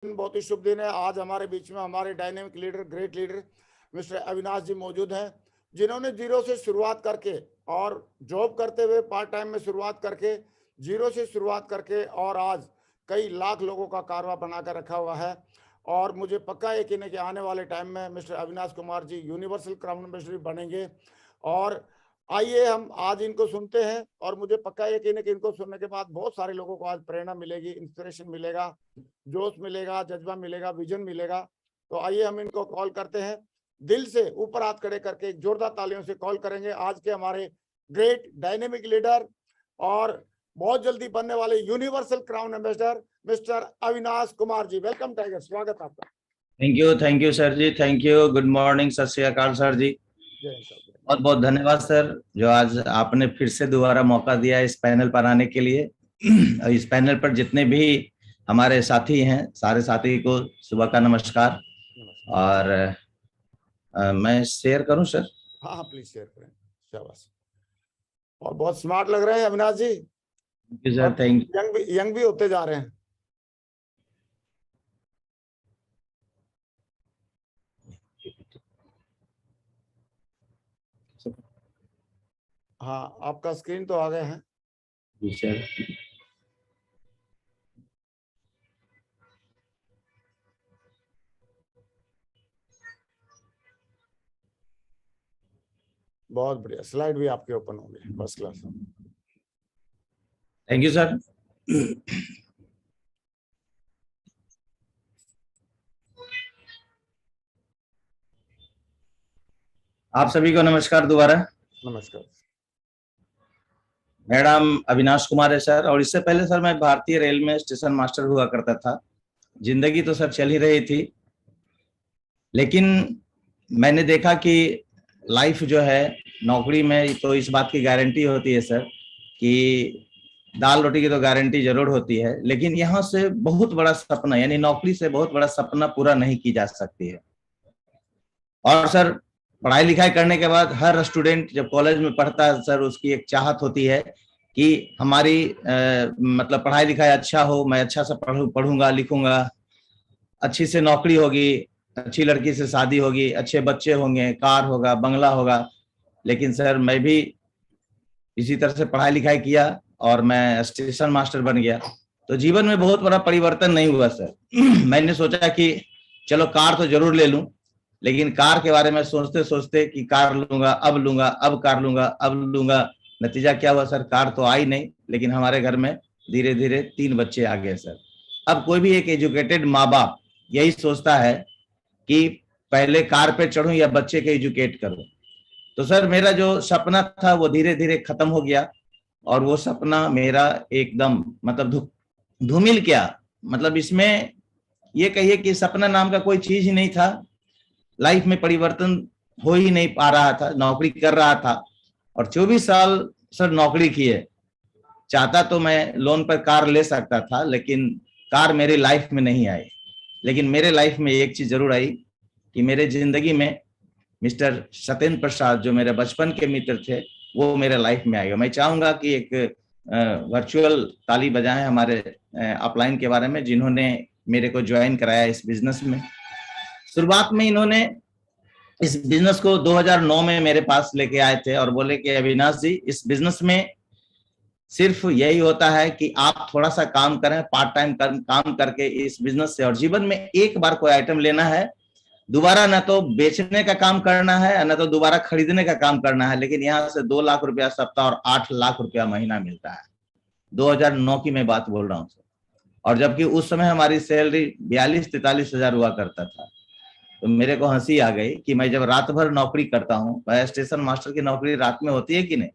बहुत ही शुभ दिन है। आज हमारे बीच में हमारे dynamic leader, great leader mister Avinash ji मौजूद हैं, जिन्होंने जीरो से शुरुआत करके और जॉब करते हुए पार्ट टाइम में शुरुआत करके जीरो से शुरुआत करके और आज कई लाख लोगों का कारवा बनाकर रखा हुआ है। और मुझे पक्का यकीन है कि आने वाले टाइम में मिस्टर अविनाश कुमार जी यूनिवर्सल क्राउन एम्बेसडर बनेंगे। और आइए हम आज इनको सुनते हैं, और मुझे पक्का यकीन है कि इनको सुनने के बाद बहुत सारे लोगों को आज प्रेरणा मिलेगी, इंस्पिरेशन मिलेगा, जोश मिलेगा, जज्बा मिलेगा, विजन मिलेगा। तो आइए हम इनको कॉल करते हैं। दिल से ऊपर हाथ खड़े करके एक जोरदार तालियों से कॉल करेंगे आज के हमारे ग्रेट डायनेमिक लीडर और बहुत जल्दी बनने वाले universal crown ambassador mister Avinash Kumar ji. Welcome tiger, स्वागत आपका। Thank you sir ji, thank you. Good morning, सत श्री अकाल सर जी। बहुत बहुत धन्यवाद सर, जो आज आपने फिर से दोबारा मौका दिया इस पैनल पर आने के लिए। और इस पैनल पर जितने भी हमारे साथी हैं, सारे साथी को सुबह का नमस्कार। और मैं शेयर करूं सर? हाँ प्लीज शेयर करें, शाबाश। और बहुत स्मार्ट लग रहे हैं Avinash ji. Sir thank you. Young भी होते जा रहे हैं। हाँ, आपका स्क्रीन तो आ गए हैं जी सर। बहुत बढ़िया, स्लाइड भी आपके ओपन होंगे, first class. Thank you sir. आप सभी को नमस्कार दोबारा। नमस्कार। मेरा नाम अविनाश कुमार है सर, और इससे पहले सर मैं भारतीय रेल में स्टेशन मास्टर हुआ करता था। जिंदगी तो सर चल ही रही थी, लेकिन मैंने देखा कि लाइफ जो है, नौकरी में तो इस बात की गारंटी होती है सर कि दाल रोटी की तो गारंटी जरूर होती है, लेकिन यहाँ से बहुत बड़ा सपना, यानी नौकरी से बहुत बड़ा सपना पूरा नहीं की जा सकती है। और सर पढ़ाई लिखाई करने के बाद हर स्टूडेंट जब कॉलेज में पढ़ता है सर, उसकी एक चाहत होती है कि हमारी मतलब पढ़ाई लिखाई अच्छा हो, मैं अच्छा से पढ़ूंगा लिखूंगा, अच्छी से नौकरी होगी, अच्छी लड़की से शादी होगी, अच्छे बच्चे होंगे, कार होगा, बंगला होगा। लेकिन सर मैं भी इसी तरह से पढ़ाई लिखाई किया और मैं स्टेशन मास्टर बन गया, तो जीवन में बहुत बड़ा परिवर्तन नहीं हुआ सर। मैंने सोचा कि चलो कार तो जरूर ले लूं, लेकिन कार के बारे में सोचते सोचते कि कार लूंगा, अब कार लूंगा, अब लूंगा। नतीजा क्या हुआ सर? कार तो आई नहीं, लेकिन हमारे घर में धीरे धीरे 3 बच्चे आ गए सर। अब कोई भी एक एजुकेटेड माँ बाप यही सोचता है कि पहले कार पे चढ़ूं या बच्चे के एजुकेट करूं। तो सर मेरा जो सपना था वो धीरे धीरे खत्म हो गया, और वो सपना मेरा एकदम मतलब धूमिल क्या, मतलब इसमें ये कहिए कि सपना नाम का कोई चीज ही नहीं था। लाइफ में परिवर्तन हो ही नहीं पा रहा था, नौकरी कर रहा था और 24 साल सर नौकरी किए। चाहता तो मैं लोन पर कार ले सकता था, लेकिन कार मेरी लाइफ में नहीं आई। लेकिन मेरे लाइफ में एक चीज जरूर आई कि मेरे जिंदगी में मिस्टर सत्येंद्र प्रसाद, जो मेरे बचपन के मित्र थे, वो मेरे लाइफ में आएगा। मैं चाहूंगा कि एक वर्चुअल ताली बजाएं हमारे अपलाइन के बारे में, जिन्होंने मेरे को ज्वाइन कराया इस बिजनेस में। शुरुआत में इन्होंने इस बिजनेस को 2009 में मेरे पास लेके आए थे और बोले कि अविनाश जी, इस बिजनेस में सिर्फ यही होता है कि आप थोड़ा सा काम करें, पार्ट टाइम काम करके इस बिजनेस से, और जीवन में एक बार कोई आइटम लेना है, दोबारा ना तो बेचने का काम करना है, ना तो दोबारा खरीदने का काम करना है। लेकिन यहाँ से 2 लाख रुपया सप्ताह और 8 लाख रुपया महीना मिलता है। 2009 की मैं बात बोल रहा हूँ। और जबकि उस समय हमारी सैलरी 42-43 हजार हुआ करता था। तो मेरे को हंसी आ गई कि मैं जब रात भर नौकरी करता हूँ, स्टेशन मास्टर की नौकरी रात में होती है कि नहीं,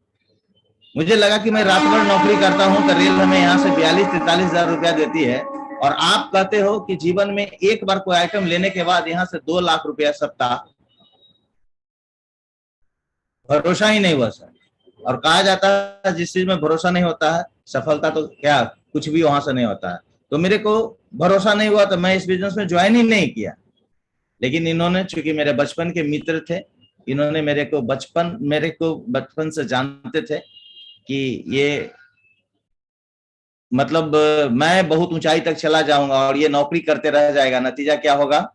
मुझे लगा कि मैं रात भर नौकरी करता हूँ तो रेल हमें यहाँ से 42-43 हजार रुपया देती है, और आप कहते हो कि जीवन में एक बार कोई आइटम लेने के बाद यहाँ से 2 लाख रुपया सप्ताह। भरोसा ही नहीं हुआ सर। और कहा जाता है जिस चीज में भरोसा नहीं होता है, सफलता तो क्या कुछ भी वहां से नहीं होता है। तो मेरे को भरोसा नहीं हुआ, तो मैं इस बिजनेस में ज्वाइन ही नहीं किया। लेकिन इन्होंने, चूंकि मेरे बचपन के मित्र थे, इन्होंने मेरे को बचपन से जानते थे कि ये मतलब मैं बहुत ऊंचाई तक चला जाऊंगा और ये नौकरी करते रह जाएगा, नतीजा क्या होगा?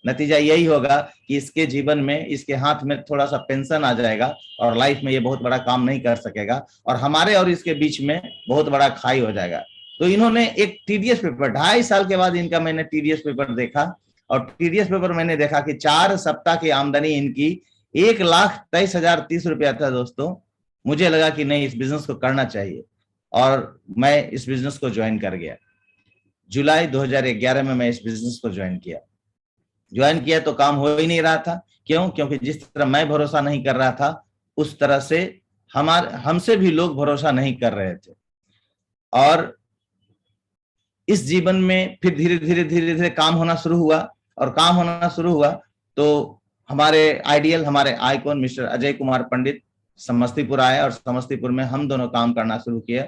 नतीजा यही होगा कि इसके जीवन में, इसके हाथ में थोड़ा सा पेंशन आ जाएगा और लाइफ में ये बहुत बड़ा काम नहीं कर सकेगा और हमारे और इसके बीच में बहुत बड़ा खाई हो जाएगा। तो इन्होंने एक टीडीएस पेपर, 2.5 साल के बाद इनका मैंने टीडीएस पेपर देखा और टीडीएस पेपर मैंने देखा कि 4 सप्ताह की आमदनी इनकी 1,23,030 रुपया था दोस्तों। मुझे लगा कि नहीं, इस बिजनेस को करना चाहिए और मैं इस बिजनेस को ज्वाइन कर गया। जुलाई 2011 में मैं इस बिजनेस को ज्वाइन किया तो काम हो ही नहीं रहा था। क्यों? क्योंकि जिस तरह मैं भरोसा नहीं कर रहा था उस तरह से हमसे भी लोग भरोसा नहीं कर रहे थे। और इस जीवन में फिर धीरे धीरे काम होना शुरू हुआ तो हमारे आइडियल, हमारे आइकॉन मिस्टर अजय कुमार पंडित समस्तीपुर आए और समस्तीपुर में हम दोनों काम करना शुरू किए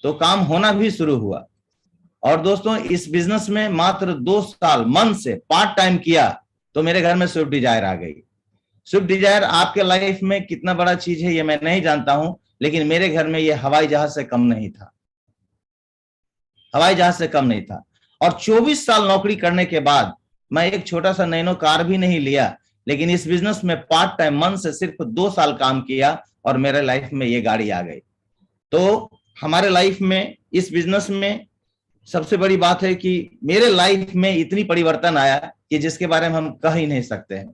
तो काम होना भी शुरू हुआ। और दोस्तों इस बिजनेस में मात्र 2 साल मन से पार्ट टाइम किया तो मेरे घर में स्विफ्ट डिजायर आ गई। स्विफ्ट डिजायर आपके लाइफ में कितना बड़ा चीज है ये मैं नहीं जानता हूं, लेकिन मेरे घर में ये हवाई जहाज से कम नहीं था। और 24 साल नौकरी करने के बाद मैं एक छोटा सा नैनो कार भी नहीं लिया, लेकिन इस बिजनेस में पार्ट टाइम मन से सिर्फ 2 साल काम किया और मेरे लाइफ में ये गाड़ी आ गई। तो हमारे लाइफ में इस बिजनेस में सबसे बड़ी बात है कि मेरे लाइफ में इतनी परिवर्तन आया कि जिसके बारे में हम कह ही नहीं सकते हैं।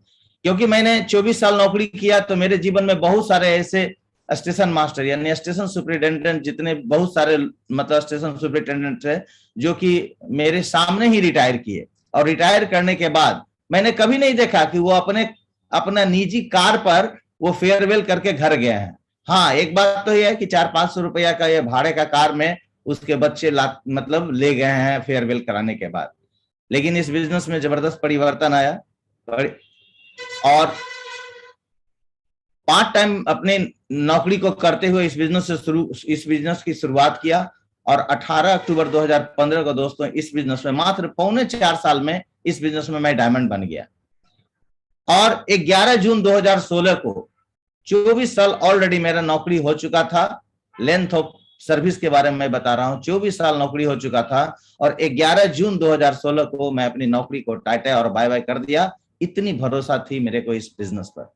क्योंकि मैंने 24 साल नौकरी किया तो मेरे जीवन में बहुत सारे ऐसे स्टेशन मास्टर यानी स्टेशन सुपरिटेंडेंट, जितने बहुत सारे मतलब स्टेशन सुपरिटेंडेंट थे जो कि मेरे सामने ही रिटायर किए और रिटायर करने के बाद मैंने कभी नहीं देखा कि वो अपना निजी कार पर वो फेयरवेल करके घर गए हैं। हाँ, एक बात तो यह है कि 400-500 रुपया का ये भाड़े का कार में उसके बच्चे मतलब ले गए हैं फेयरवेल कराने के बाद। लेकिन इस बिजनेस में जबरदस्त परिवर्तन आया और पार्ट टाइम अपने नौकरी को करते हुए इस बिजनेस की शुरुआत किया और 18 अक्टूबर 2015 को दोस्तों इस बिजनेस में मात्र 3.25 साल में इस बिजनेस में मैं डायमंड बन गया। और 11 जून 2016 को 24 साल ऑलरेडी मेरा नौकरी हो चुका था। लेंथ ऑफ सर्विस के बारे में मैं बता रहा हूं, 24 साल नौकरी हो चुका था और 11 जून 2016 को मैं अपनी नौकरी को टाटा और बाय बाय कर दिया। इतनी भरोसा थी मेरे को इस बिजनेस पर।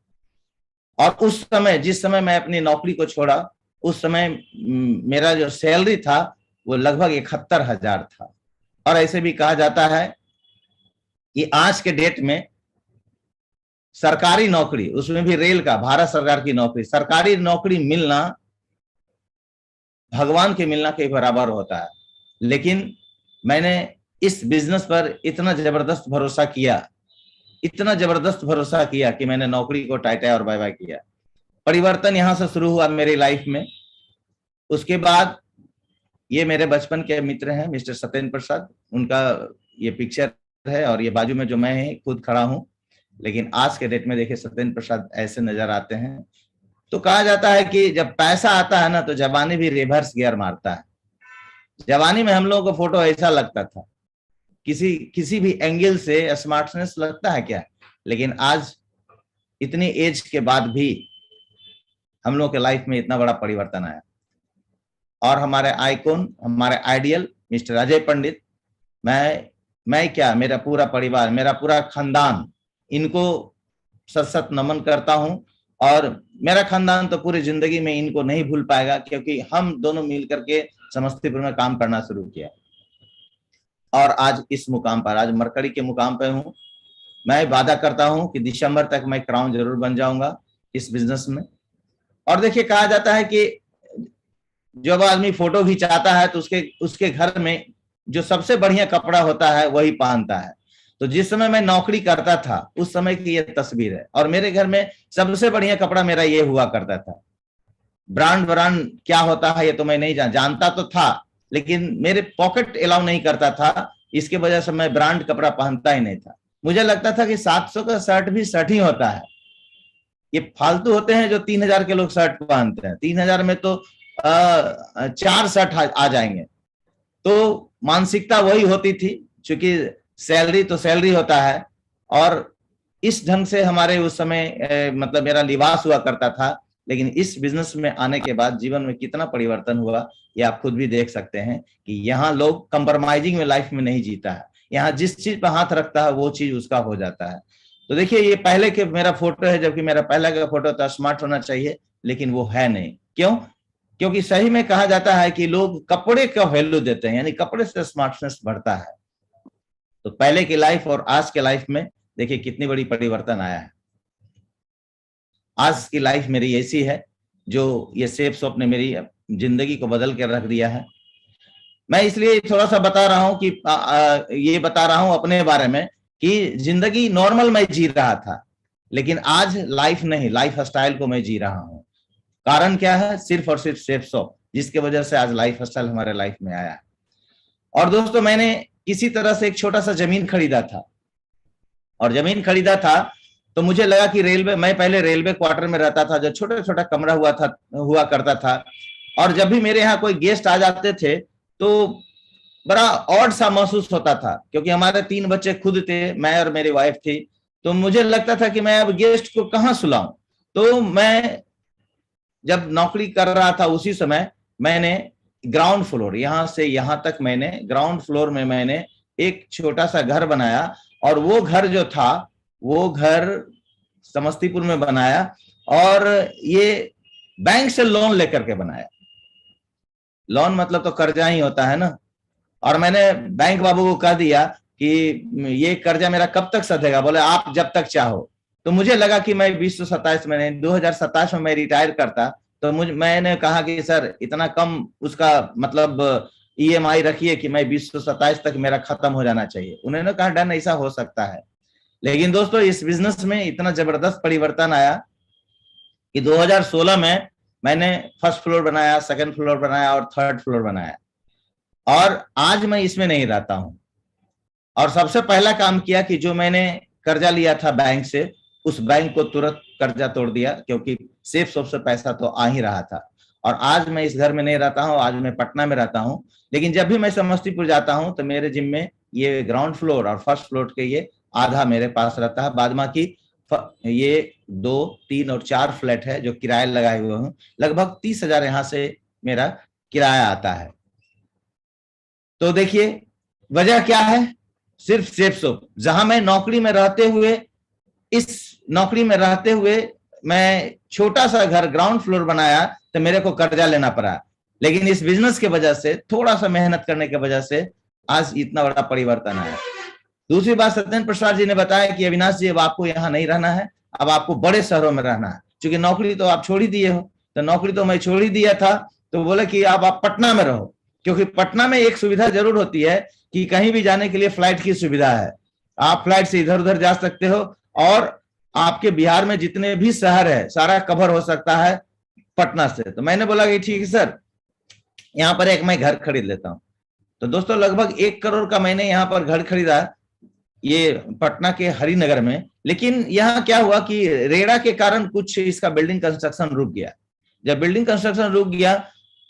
और उस समय, जिस समय मैं अपनी नौकरी को छोड़ा, उस समय मेरा जो सैलरी था वो लगभग 71,000 था। और ऐसे भी कहा जाता है कि आज के डेट में सरकारी नौकरी, उसमें भी रेल का, भारत सरकार की नौकरी, सरकारी नौकरी मिलना भगवान के मिलना के बराबर होता है। लेकिन मैंने इस बिजनेस पर इतना जबरदस्त भरोसा किया कि मैंने नौकरी को टाटा और बाय बाय किया। परिवर्तन यहां से शुरू हुआ मेरी लाइफ में। उसके बाद ये मेरे बचपन के मित्र हैं मिस्टर सत्येंद्र प्रसाद, उनका ये पिक्चर है और ये बाजू में जो मैं खुद खड़ा हूं। लेकिन आज के डेट में देखिए सत्येंद्र प्रसाद ऐसे नजर आते हैं। तो कहा जाता है कि जब पैसा आता है ना तो जवानी भी रिवर्स गियर मारता है। जवानी में हम लोगों को फोटो ऐसा लगता था, किसी भी एंगल से स्मार्टनेस लगता है क्या, लेकिन आज इतनी एज के बाद भी हम लोग के लाइफ में इतना बड़ा परिवर्तन आया। और हमारे आइकॉन, हमारे आइडियल मिस्टर अजय पंडित, मैं क्या, मेरा पूरा परिवार, मेरा पूरा खानदान, इनको सत नमन करता हूं। और मेरा खानदान तो पूरी जिंदगी में इनको नहीं भूल पाएगा, क्योंकि हम दोनों मिलकर के समस्तीपुर में काम करना शुरू किया और आज इस मुकाम पर, आज मरकड़ी के मुकाम पर हूं। मैं वादा करता हूं कि दिसंबर तक मैं क्राउन जरूर बन जाऊंगा इस बिजनेस में। और देखिए, कहा जाता है कि जब आदमी फोटो खिंचाता है तो उसके घर में जो सबसे बढ़िया कपड़ा होता है वही पहनता है। तो जिस समय मैं नौकरी करता था उस समय की ये तस्वीर है और मेरे घर में सबसे बढ़िया कपड़ा मेरा ये हुआ करता था। ब्रांड क्या होता है ये तो मैं नहीं जानता तो था, लेकिन मेरे पॉकेट अलाउ नहीं करता था। इसके वजह से मैं ब्रांड कपड़ा पहनता ही नहीं था। मुझे लगता था कि 700 का शर्ट भी शर्ट ही होता है। ये फालतू होते हैं जो 3,000 के लोग शर्ट पहनते हैं। 3,000 में तो 4 शर्ट आ जाएंगे। तो मानसिकता वही होती थी, क्योंकि सैलरी तो सैलरी होता है। और इस ढंग से हमारे उस समय मतलब मेरा लिबास हुआ करता था। लेकिन इस बिजनेस में आने के बाद जीवन में कितना परिवर्तन हुआ ये आप खुद भी देख सकते हैं कि यहाँ लोग कंप्रोमाइजिंग में लाइफ में नहीं जीता है, यहाँ जिस चीज पर हाथ रखता है वो चीज उसका हो जाता है। तो देखिए ये पहले के मेरा फोटो है, जबकि मेरा पहला का फोटो था स्मार्ट होना चाहिए, लेकिन वो है नहीं। क्यों? क्योंकि सही में कहा जाता है कि लोग कपड़े का वैल्यू देते हैं, यानी कपड़े से स्मार्टनेस बढ़ता है। तो पहले की लाइफ और आज के लाइफ में देखिए कितनी बड़ी परिवर्तन आया है। आज की लाइफ मेरी ऐसी है जो ये सेफ शॉप ने मेरी जिंदगी को बदल के रख दिया है। मैं इसलिए थोड़ा सा बता रहा हूं कि ये बता रहा हूं अपने बारे में कि जिंदगी नॉर्मल मैं जी रहा था, लेकिन आज लाइफ नहीं, लाइफ स्टाइल को मैं जी रहा हूं। कारण क्या है? सिर्फ और सिर्फ सेफ शॉप, जिसके वजह से आज लाइफ स्टाइल हमारे लाइफ में आया है। और दोस्तों मैंने किसी तरह से एक छोटा सा जमीन खरीदा था, और जमीन खरीदा था तो मुझे लगा कि मैं पहले रेलवे क्वार्टर में रहता था, जो छोटा छोटा कमरा हुआ करता था। और जब भी मेरे यहाँ कोई गेस्ट आ जाते थे तो बड़ा ऑड सा महसूस होता था, क्योंकि हमारे 3 बच्चे खुद थे, मैं और मेरी वाइफ थी। तो मुझे लगता था कि मैं अब गेस्ट को कहाँ सुलाऊं। तो मैं जब नौकरी कर रहा था उसी समय मैंने ग्राउंड फ्लोर, यहां से यहां तक मैंने ग्राउंड फ्लोर में मैंने एक छोटा सा घर बनाया, और वो घर जो था वो घर समस्तीपुर में बनाया, और ये बैंक से लोन लेकर के बनाया। लोन मतलब तो कर्जा ही होता है ना। और मैंने बैंक बाबू को कह दिया कि ये कर्जा मेरा कब तक सधेगा? बोले आप जब तक चाहो। तो मुझे लगा कि मैं 2027 में मैं रिटायर करता, तो मैंने कहा कि सर इतना कम उसका मतलब ईएमआई रखिए कि मैं 2027 तक मेरा खत्म हो जाना चाहिए। उन्होंने कहा डन, ऐसा हो सकता है। लेकिन दोस्तों इस बिजनेस में इतना जबरदस्त परिवर्तन आया कि 2016 में मैंने फर्स्ट फ्लोर बनाया, सेकंड फ्लोर बनाया और थर्ड फ्लोर बनाया, और आज मैं इसमें नहीं रहता हूं। और सबसे पहला काम किया कि जो मैंने कर्जा लिया था बैंक से, उस बैंक को तुरंत कर्जा तोड़ दिया, क्योंकि सेफ शॉप से पैसा तो आ ही रहा था। और आज मैं इस घर में नहीं रहता हूं, आज मैं पटना में रहता हूं। लेकिन जब भी मैं समस्तीपुर जाता हूं तो मेरे जिम में ये ग्राउंड फ्लोर और फर्स्ट फ्लोर के ये आधा मेरे पास रहता है, बाद बाकी ये 2, 3 और 4 फ्लैट है जो किराए लगाए हुए हूँ। लगभग 30,000 यहाँ से मेरा किराया आता है। तो देखिए वजह क्या है? सिर्फ सेफ शॉप। जहां मैं नौकरी में रहते हुए, इस नौकरी में रहते हुए मैं छोटा सा घर ग्राउंड फ्लोर बनाया तो मेरे को कर्जा लेना पड़ा, लेकिन इस बिजनेस के वजह से, थोड़ा सा मेहनत करने की वजह से आज इतना बड़ा परिवर्तन आया। दूसरी बात, सत्येंद्र प्रसाद जी ने बताया कि अविनाश जी अब आपको यहाँ नहीं रहना है, अब आपको बड़े शहरों में रहना है। क्योंकि नौकरी तो आप छोड़ ही दिए हो। तो नौकरी तो मैं छोड़ ही दिया था, तो बोले कि आप पटना में रहो, क्योंकि पटना में एक सुविधा जरूर होती है कि कहीं भी जाने के लिए फ्लाइट की सुविधा है। आप फ्लाइट से इधर उधर जा सकते हो, और आपके बिहार में जितने भी शहर है सारा कवर हो सकता है पटना से। तो मैंने बोला कि ठीक है सर, यहाँ पर एक मैं घर खरीद लेता हूँ। तो दोस्तों लगभग 1 करोड़ का मैंने यहाँ पर घर खरीदा, ये पटना के हरिनगर में। लेकिन यहाँ क्या हुआ कि रेड़ा के कारण कुछ इसका बिल्डिंग कंस्ट्रक्शन रुक गया। जब बिल्डिंग कंस्ट्रक्शन रुक गया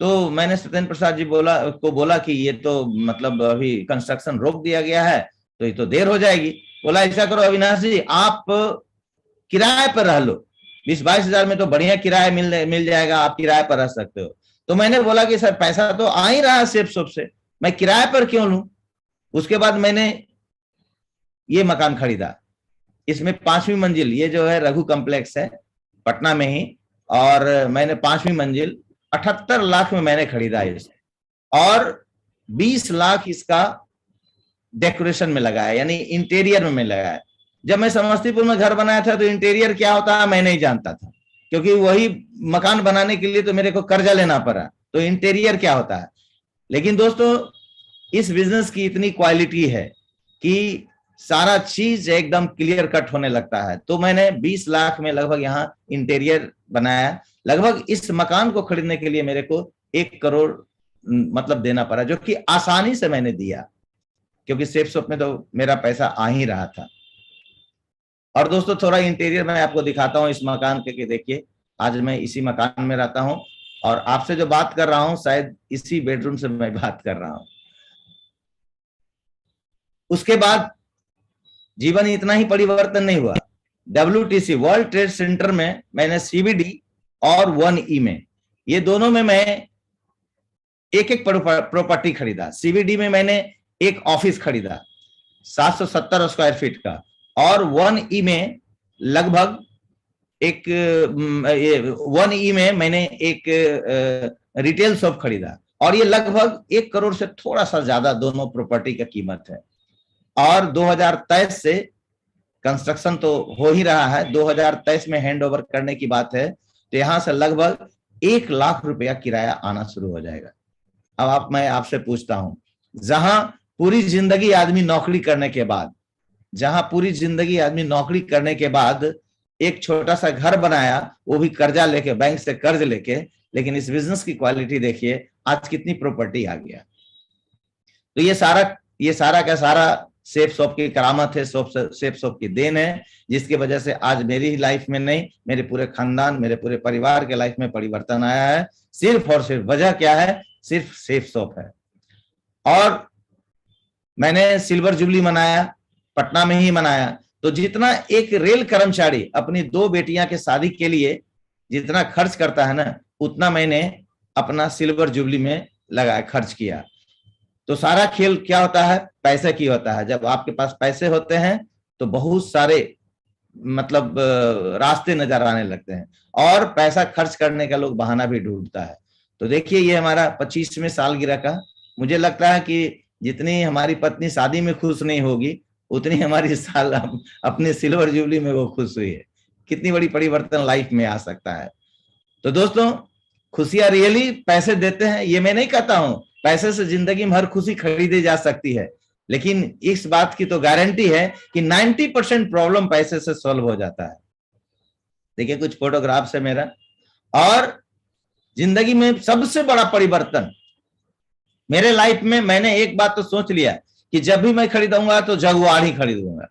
तो मैंने सत्येंद्र प्रसाद जी बोला कि ये तो मतलब अभी कंस्ट्रक्शन रोक दिया गया है, तो ये तो देर हो जाएगी। बोला ऐसा करो अविनाश जी, आप किराए पर रह लो, 20-22 हजार में तो बढ़िया किराया मिल जाएगा, आप किराए पर रह सकते हो। तो मैंने बोला कि सर पैसा तो आ ही रहा है सेफ शॉप से, मैं किराए पर क्यों लूं। उसके बाद मैंने ये मकान खरीदा। इसमें 5वीं मंजिल, ये जो है रघु कॉम्प्लेक्स है पटना में ही, और मैंने 5वीं मंजिल 78 लाख में मैंने खरीदा इसे, और 20 लाख इसका डेकोरेशन में लगाया, यानी इंटीरियर में लगाया। जब मैं समस्तीपुर में घर बनाया था तो इंटीरियर क्या होता है मैं नहीं जानता था, क्योंकि वही मकान बनाने के लिए तो मेरे को कर्जा लेना पड़ा, तो इंटीरियर क्या होता है। लेकिन दोस्तों इस बिजनेस की इतनी क्वालिटी है कि सारा चीज एकदम क्लियर कट होने लगता है। तो मैंने 20 लाख में लगभग यहाँ इंटीरियर बनाया। लगभग इस मकान को खरीदने के लिए मेरे को 1 करोड़ मतलब देना पड़ा, जो कि आसानी से मैंने दिया, क्योंकि सेफ शॉप में तो मेरा पैसा आ ही रहा था। और दोस्तों थोड़ा इंटीरियर मैं आपको दिखाता हूँ इस मकान के, कि देखिए आज मैं इसी मकान में रहता हूँ, और आपसे जो बात कर रहा हूँ शायद इसी बेडरूम से मैं बात कर रहा हूँ। उसके बाद जीवन इतना ही परिवर्तन नहीं हुआ। WTC वर्ल्ड ट्रेड सेंटर में मैंने CBD और 1E में, ये दोनों में मैं एक एक प्रॉपर्टी खरीदा। CBD में मैंने एक ऑफिस खरीदा 770 स्क्वायर फीट का, और 1E में लगभग एक 1E में मैंने एक रिटेल शॉप खरीदा, और ये लगभग 1 करोड़ से थोड़ा सा ज्यादा दोनों प्रॉपर्टी का कीमत है। और 2023 से कंस्ट्रक्शन तो हो ही रहा है, 2023 में हैंड ओवर करने की बात है, तो यहां से लगभग 1 लाख रुपया किराया आना शुरू हो जाएगा। अब मैं आपसे पूछता हूं, जहां पूरी जिंदगी आदमी नौकरी करने के बाद, जहां पूरी जिंदगी आदमी नौकरी करने के बाद एक छोटा सा घर बनाया, वो भी कर्जा लेके, बैंक से कर्ज लेके, लेकिन इस बिजनेस की क्वालिटी देखिए आज कितनी प्रॉपर्टी आ गया। तो ये सारा का सारा सेफ शॉप की करामत है, सेफ शॉप की देन है, जिसकी वजह से आज मेरी लाइफ में नहीं, मेरे पूरे खानदान, मेरे पूरे परिवार के लाइफ में परिवर्तन आया है। सिर्फ और सिर्फ वजह क्या है? सिर्फ सेफ शॉप है। और मैंने सिल्वर जुबली मनाया, पटना में ही मनाया, तो जितना एक रेल कर्मचारी अपनी 2 बेटियां के शादी के लिए जितना खर्च करता है ना, उतना मैंने अपना सिल्वर जुबली में लगाया, खर्च किया। तो सारा खेल क्या होता है? पैसे की होता है। जब आपके पास पैसे होते हैं तो बहुत सारे मतलब रास्ते नजर आने लगते हैं, और पैसा खर्च करने का लोग बहाना भी ढूंढता है। तो देखिए ये हमारा 25वें सालगिरह का, मुझे लगता है कि जितनी हमारी पत्नी शादी में खुश नहीं होगी, उतनी हमारी साल अपने सिल्वर जुबली में वो खुश हुई है। कितनी बड़ी परिवर्तन लाइफ में आ सकता है। तो दोस्तों, खुशियां रियली पैसे देते हैं, ये मैं नहीं कहता हूं। पैसे से जिंदगी में हर खुशी खरीदी जा सकती है, लेकिन इस बात की तो गारंटी है कि 90% प्रॉब्लम पैसे से सॉल्व हो जाता है। देखिए कुछ फोटोग्राफ्स है मेरा। और जिंदगी में सबसे बड़ा परिवर्तन मेरे लाइफ में, मैंने एक बात तो सोच लिया कि जब भी मैं खरीदूंगा तो जगुआर ही खरीदूंगा।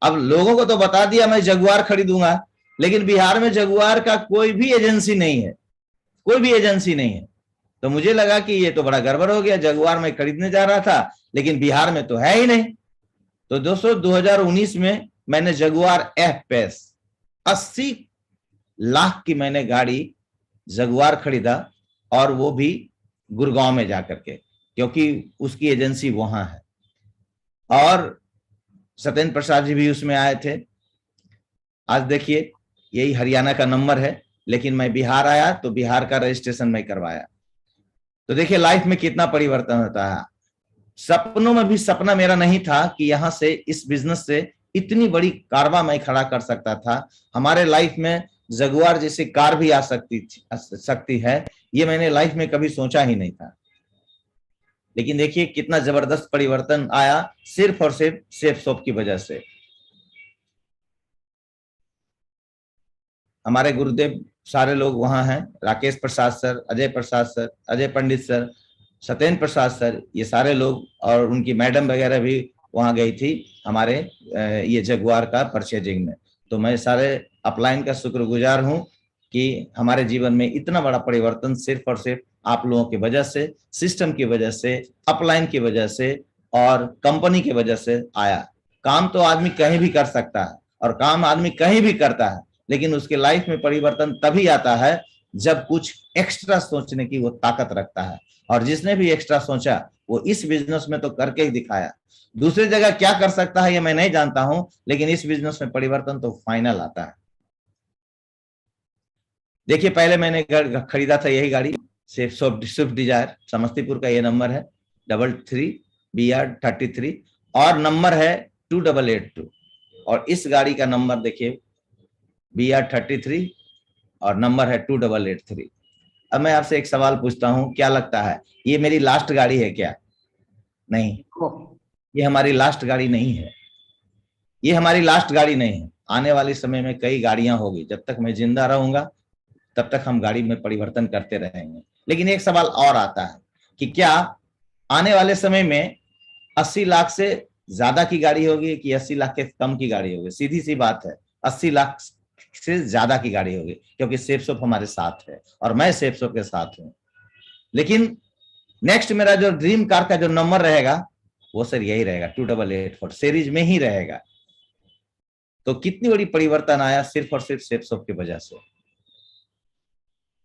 अब लोगों को तो बता दिया मैं जगुआर खरीदूंगा, लेकिन बिहार में जगुआर का कोई भी एजेंसी नहीं है, कोई भी एजेंसी नहीं है। तो मुझे लगा कि ये तो बड़ा गड़बड़ हो गया, जगुआर मैं खरीदने जा रहा था लेकिन बिहार में तो है ही नहीं। तो दोस्तों 2019 में मैंने जगुआर F-Pace 80 लाख की मैंने गाड़ी जगुआर खरीदा, और वो भी गुड़गांव में जाकर के, क्योंकि उसकी एजेंसी वहां है। और सत्येंद्र प्रसाद जी भी उसमें आए थे। आज देखिए यही हरियाणा का नंबर है, लेकिन मैं बिहार आया तो बिहार का रजिस्ट्रेशन मैं करवाया। तो देखिए लाइफ में कितना परिवर्तन होता है। सपनों में भी सपना मेरा नहीं था कि यहां से, इस बिजनेस से इतनी बड़ी कारवा मैं खड़ा कर सकता था। हमारे लाइफ में जगुआर जैसी कार भी आ सकती है, ये मैंने लाइफ में कभी सोचा ही नहीं था। लेकिन देखिए कितना जबरदस्त परिवर्तन आया, सिर्फ और सिर्फ सेफ शॉप की वजह से। हमारे गुरुदेव सारे लोग वहां हैं, राकेश प्रसाद सर, अजय प्रसाद सर, अजय पंडित सर, सत्येंद्र प्रसाद सर, ये सारे लोग, और उनकी मैडम वगैरह भी वहां गई थी हमारे ये जगुआर का परचेजिंग में। तो मैं सारे अपलाइन का शुक्रगुजार हूं कि हमारे जीवन में इतना बड़ा परिवर्तन सिर्फ और सिर्फ आप लोगों की वजह से, सिस्टम की वजह से, अपलाइन की वजह से और कंपनी की वजह से आया। काम तो आदमी कहीं भी कर सकता है, और काम आदमी कहीं भी करता है, लेकिन उसके लाइफ में परिवर्तन तभी आता है जब कुछ एक्स्ट्रा सोचने की वो ताकत रखता है। और जिसने भी एक्स्ट्रा सोचा वो इस बिजनेस में तो करके ही दिखाया। दूसरी जगह क्या कर सकता है ये मैं नहीं जानता हूं, लेकिन इस बिजनेस में परिवर्तन तो फाइनल आता है। देखिए पहले मैंने खरीदा था यही गाड़ी, स्विफ्ट डिजायर, समस्तीपुर का ये नंबर है 33BR33, और नंबर है 2882। और इस गाड़ी का नंबर देखिए BR33 और नंबर है 2883। अब मैं आपसे एक सवाल पूछता हूं, क्या लगता है ये मेरी लास्ट गाड़ी है क्या? नहीं, ये हमारी लास्ट गाड़ी नहीं है, ये हमारी लास्ट गाड़ी नहीं है। आने वाले समय में कई गाड़ियां होगी, जब तक मैं जिंदा रहूंगा तब तक हम गाड़ी में परिवर्तन करते रहेंगे। लेकिन एक सवाल और आता है कि क्या आने वाले समय में 80 लाख से ज्यादा की गाड़ी होगी कि 80 लाख के कम की गाड़ी होगी? सीधी सी बात है, 80 लाख से ज्यादा की गाड़ी होगी, क्योंकि सेफ शॉप हमारे साथ है और मैं सेफ शॉप के साथ हूं। लेकिन नेक्स्ट मेरा जो ड्रीम कार का जो नंबर रहेगा वो सर यही रहेगा, 2884 सीरीज में ही रहेगा। तो कितनी बड़ी परिवर्तन आया सिर्फ और सिर्फ सेफ शॉप की वजह से।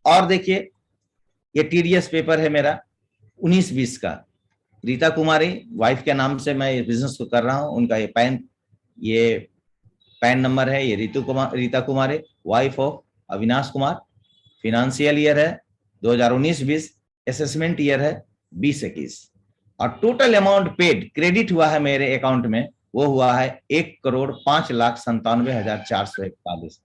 और देखिए ये टीडीएस पेपर है मेरा 19-20 का, रीता कुमारी वाइफ के नाम से मैं इस बिजनेस को कर रहा हूं। उनका ये पैन नंबर है, ये Rita Kumari wife of Avinash Kumar. Financial year है 2019-20, असेसमेंट ईयर है 20-21, और टोटल अमाउंट पेड क्रेडिट हुआ है मेरे अकाउंट में वो हुआ है 1,05,97,441।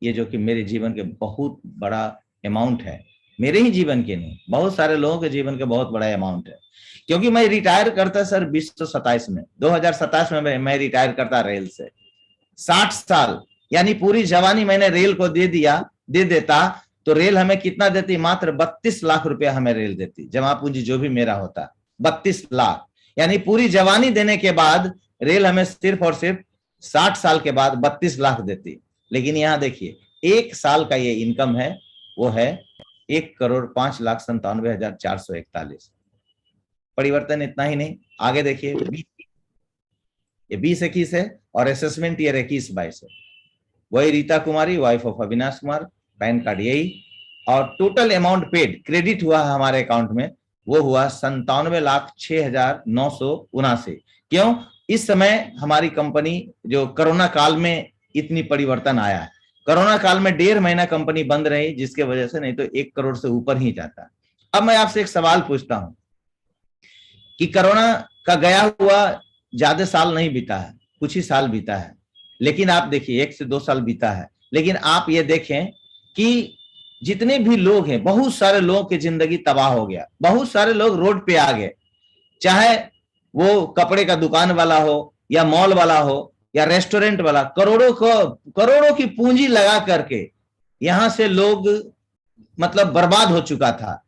ये जो कि मेरे जीवन के बहुत बड़ा अमाउंट है, मेरे ही जीवन के नहीं, बहुत सारे लोगों के जीवन के बहुत बड़ा अमाउंट है। क्योंकि मैं रिटायर करता सर 2027 में, 2027 में मैं रिटायर करता रेल से। 60 साल यानी पूरी जवानी मैंने रेल को दे देता तो रेल हमें कितना देती? मात्र 32 लाख रुपया हमें रेल देती, जमा पूंजी जो भी मेरा होता 32 लाख, यानी पूरी जवानी देने के बाद रेल हमें सिर्फ और सिर्फ 60 साल के बाद 32 लाख देती। लेकिन यहाँ देखिए 1 साल का ये इनकम है, वो है 1,05,97,441। परिवर्तन इतना ही नहीं, आगे देखिए ये 20-21 है और असेसमेंट ईयर 21-22 है। वही Rita Kumari wife of Avinash Kumar, PAN card यही, और टोटल अमाउंट पेड क्रेडिट हुआ है हमारे अकाउंट में वो हुआ 97,06,979। क्यों? इस समय हमारी कंपनी जो कोरोना काल में इतनी परिवर्तन आया है, कोरोना काल में 1.5 महीना कंपनी बंद रही, जिसके वजह से नहीं तो 1 करोड़ से ऊपर ही जाता। अब मैं आपसे एक सवाल पूछता हूं कि कोरोना का गया हुआ ज्यादा साल नहीं बीता है, कुछ ही साल बीता है, लेकिन आप देखिए 1 से 2 साल बीता है, लेकिन आप ये देखें कि जितने भी लोग हैं, बहुत सारे लोगों की जिंदगी तबाह हो गया, बहुत सारे लोग रोड पे आ गए, चाहे वो कपड़े का दुकान वाला हो या मॉल वाला हो या रेस्टोरेंट वाला, करोड़ों की पूंजी लगा करके यहां से लोग मतलब बर्बाद हो चुका था।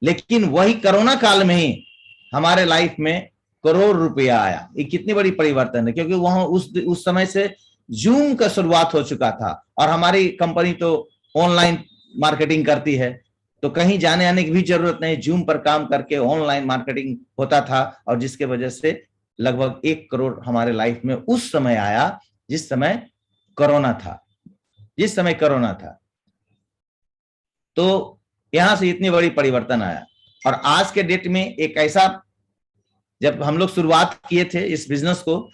लेकिन वही कोरोना काल में ही हमारे लाइफ में करोड़ रुपया आया। ये कितनी बड़ी परिवर्तन है, क्योंकि वहां उस समय से जूम का शुरुआत हो चुका था और हमारी कंपनी तो ऑनलाइन मार्केटिंग करती है, तो कहीं जाने आने की भी जरूरत नहीं, जूम पर काम करके ऑनलाइन मार्केटिंग होता था, और जिसके वजह से लगभग 1 करोड़ हमारे लाइफ में उस समय आया जिस समय कोरोना था। तो यहां से इतनी बड़ी परिवर्तन आया। और आज के डेट में एक ऐसा, जब हम लोग शुरुआत किए थे इस बिजनेस को,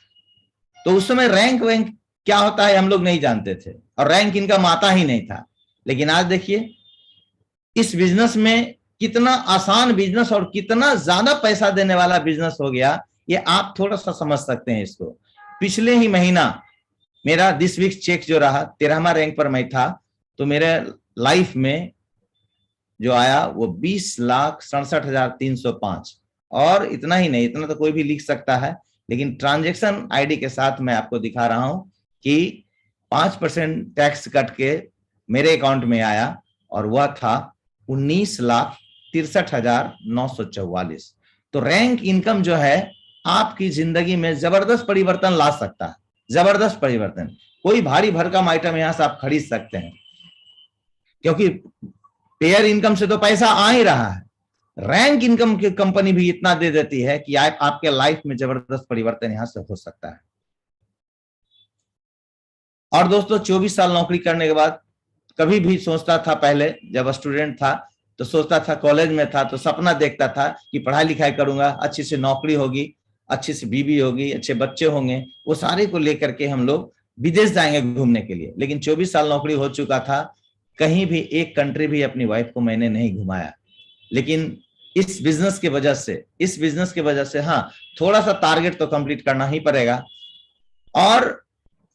तो उस समय रैंक वैंक क्या होता है हम लोग नहीं जानते थे, और रैंक इनकम आता ही नहीं था। लेकिन आज देखिए इस बिजनेस में कितना आसान बिजनेस और कितना ज्यादा पैसा देने वाला बिजनेस हो गया, ये आप थोड़ा सा समझ सकते हैं इसको। पिछले ही महीना मेरा दिस वीक चेक जो रहा 13वां रैंक पर मैं था, तो मेरे लाइफ में जो आया वो 20,67,305। और इतना ही नहीं, इतना तो कोई भी लिख सकता है, लेकिन ट्रांजैक्शन आईडी के साथ मैं आपको दिखा रहा हूं कि 5% टैक्स कट के मेरे अकाउंट में आया, और वह था 19,63,944। तो रैंक इनकम जो है आपकी जिंदगी में जबरदस्त परिवर्तन ला सकता है, जबरदस्त परिवर्तन। कोई भारी भरकम आइटम यहां से आप खरीद सकते हैं, क्योंकि पेयर इनकम से तो पैसा आ ही रहा है, रैंक इनकम की कंपनी भी इतना दे देती है कि आपके लाइफ में जबरदस्त परिवर्तन यहां से हो सकता है। और दोस्तों 24 साल नौकरी करने के बाद कभी भी सोचता था, पहले जब स्टूडेंट था तो सोचता था, कॉलेज में था तो सपना देखता था कि पढ़ाई लिखाई करूंगा, अच्छी से नौकरी होगी, अच्छी सी बीवी होगी, अच्छे बच्चे होंगे, वो सारे को लेकर के हम लोग विदेश जाएंगे घूमने के लिए। लेकिन 24 साल नौकरी हो चुका था, कहीं भी एक कंट्री भी अपनी वाइफ को मैंने नहीं घुमाया। लेकिन इस बिजनेस की वजह से हाँ, थोड़ा सा टारगेट तो कंप्लीट करना ही पड़ेगा। और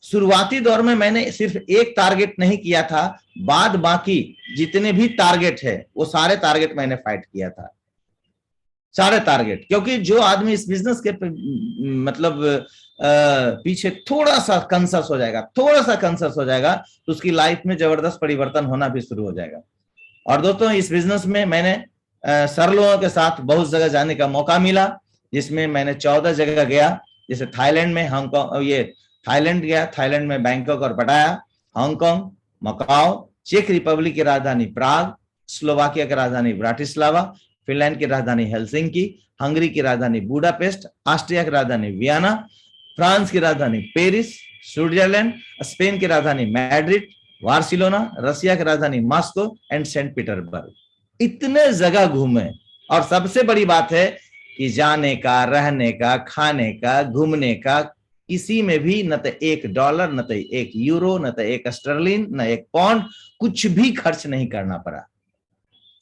शुरुआती दौर में मैंने सिर्फ एक टारगेट नहीं किया था, बाद बाकी जितने भी टारगेट है वो सारे टारगेट मैंने फाइट किया था, सारे टारगेट। क्योंकि जो आदमी इस बिजनेस के मतलब पीछे थोड़ा सा कंसर्स हो जाएगा, तो उसकी लाइफ में जबरदस्त परिवर्तन होना भी शुरू हो जाएगा। और दोस्तों इस बिजनेस में मैंने सर लोगों के साथ बहुत जगह जाने का मौका मिला, जिसमें मैंने 14 जगह गया, जैसे थाईलैंड में थाईलैंड गया, थाईलैंड में बैंकॉक और पटाया, हांगकांग, मकाओ, चेक रिपब्लिक की राजधानी प्राग, स्लोवाकिया की राजधानी ब्राटिस्लावा, फिनलैंड की राजधानी हेलसिंकी, हंगरी की राजधानी बुडापेस्ट, ऑस्ट्रिया की राजधानी वियना, फ्रांस की राजधानी पेरिस, स्विट्जरलैंड, स्पेन की राजधानी मैड्रिड, बार्सिलोना, रसिया की राजधानी मॉस्को एंड सेंट पीटर्सबर्ग, इतने जगह घूमे। और सबसे बड़ी बात है कि जाने का, रहने का, खाने का, घूमने का, किसी में भी न तो $1, न तो €1, न तो €1, न £1, कुछ भी खर्च नहीं करना पड़ा।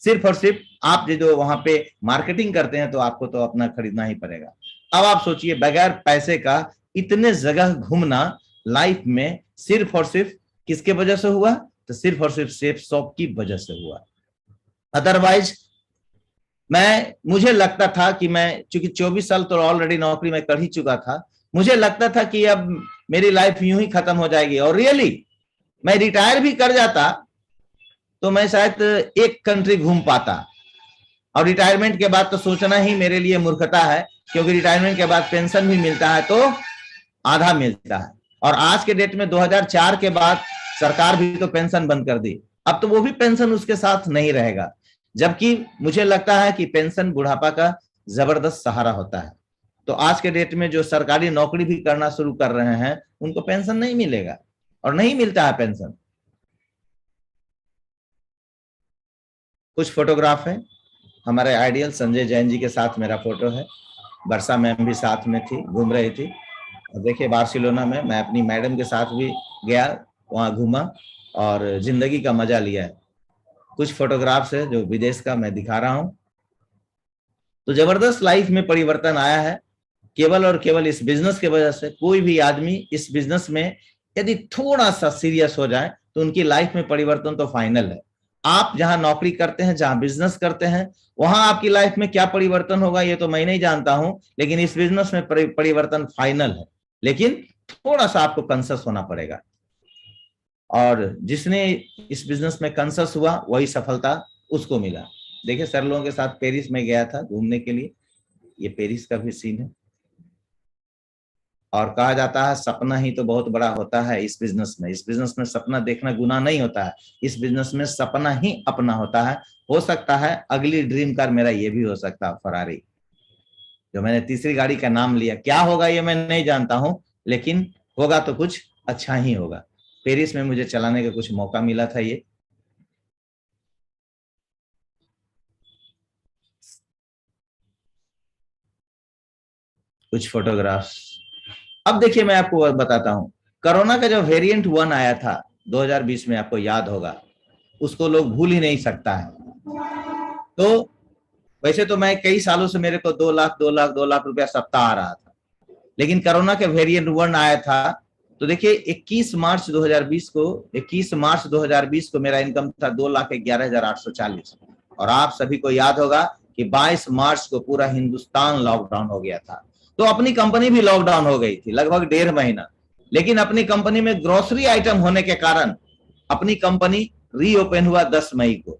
सिर्फ और सिर्फ आप जो वहां पे मार्केटिंग करते हैं तो आपको तो अपना खरीदना ही पड़ेगा। अब आप सोचिए, बगैर पैसे का इतने जगह घूमना लाइफ में सिर्फ और सिर्फ किसके वजह से हुआ? तो सिर्फ और सिर्फ सेफ शॉप की वजह से हुआ। अदरवाइज मुझे लगता था कि मैं, चूंकि 24 साल तो ऑलरेडी नौकरी में कर ही चुका था, मुझे लगता था कि अब मेरी लाइफ यूं ही खत्म हो जाएगी। और रियली मैं रिटायर भी कर जाता तो मैं शायद एक कंट्री घूम पाता। और रिटायरमेंट के बाद तो सोचना ही मेरे लिए मूर्खता है, क्योंकि रिटायरमेंट के बाद पेंशन भी मिलता है तो आधा मिलता है। और आज के डेट में 2004 के बाद सरकार भी तो पेंशन बंद कर दी, अब तो वो भी पेंशन उसके साथ नहीं रहेगा। जबकि मुझे लगता है कि पेंशन बुढ़ापा का जबरदस्त सहारा होता है। तो आज के डेट में जो सरकारी नौकरी भी करना शुरू कर रहे हैं उनको पेंशन नहीं मिलेगा, और नहीं मिलता है पेंशन। कुछ फोटोग्राफ है, हमारे आइडियल संजय जैन जी के साथ मेरा फोटो है। वर्षा मैम भी साथ में थी, घूम रही थी। और देखिए बार्सिलोना में मैं अपनी मैडम के साथ भी गया, वहां घूमा और जिंदगी का मजा लिया है। कुछ फोटोग्राफ्स है जो विदेश का मैं दिखा रहा हूं। तो जबरदस्त लाइफ में परिवर्तन आया है, केवल और केवल इस बिजनेस की वजह से। कोई भी आदमी इस बिजनेस में यदि थोड़ा सा सीरियस हो जाए तो उनकी लाइफ में परिवर्तन तो फाइनल है। आप जहां नौकरी करते हैं, जहां बिजनेस करते हैं, वहां आपकी लाइफ में क्या परिवर्तन होगा ये तो मैं नहीं जानता हूं, लेकिन इस बिजनेस में परिवर्तन फाइनल है। लेकिन थोड़ा सा आपको कंसस होना पड़ेगा, और जिसने इस बिजनेस में कंसस हुआ वही सफलता उसको मिला। देखिए सर लोगों के साथ पेरिस में गया था घूमने के लिए, ये पेरिस का भी सीन है। और कहा जाता है सपना ही तो बहुत बड़ा होता है इस बिजनेस में। इस बिजनेस में सपना देखना गुनाह नहीं होता है, इस बिजनेस में सपना ही अपना होता है। हो सकता है अगली ड्रीम कार मेरा ये भी हो सकता है, फरारी, जो मैंने तीसरी गाड़ी का नाम लिया। क्या होगा ये मैं नहीं जानता हूं, लेकिन होगा तो कुछ अच्छा ही होगा। पेरिस में मुझे चलाने का कुछ मौका मिला था ये। कुछ फोटोग्राफ्स। अब देखिए मैं आपको बताता हूं, कोरोना का जो वेरिएंट 1 आया था 2020 में, आपको याद होगा, उसको लोग भूल ही नहीं सकता है। तो वैसे तो मैं कई सालों से मेरे को 2 लाख 2 लाख 2 लाख रुपया सप्ताह आ रहा था, लेकिन कोरोना के वेरिएंट 1 आया था तो देखिए 21 मार्च 2020 को मेरा इनकम था 2,11,840। और आप सभी को याद होगा कि 22 मार्च को पूरा हिंदुस्तान लॉकडाउन हो गया था। तो अपनी कंपनी भी लॉकडाउन हो गई थी लगभग 1.5 महीना। लेकिन अपनी कंपनी में ग्रोसरी आइटम होने के कारण अपनी कंपनी रीओपन हुआ 10 मई को,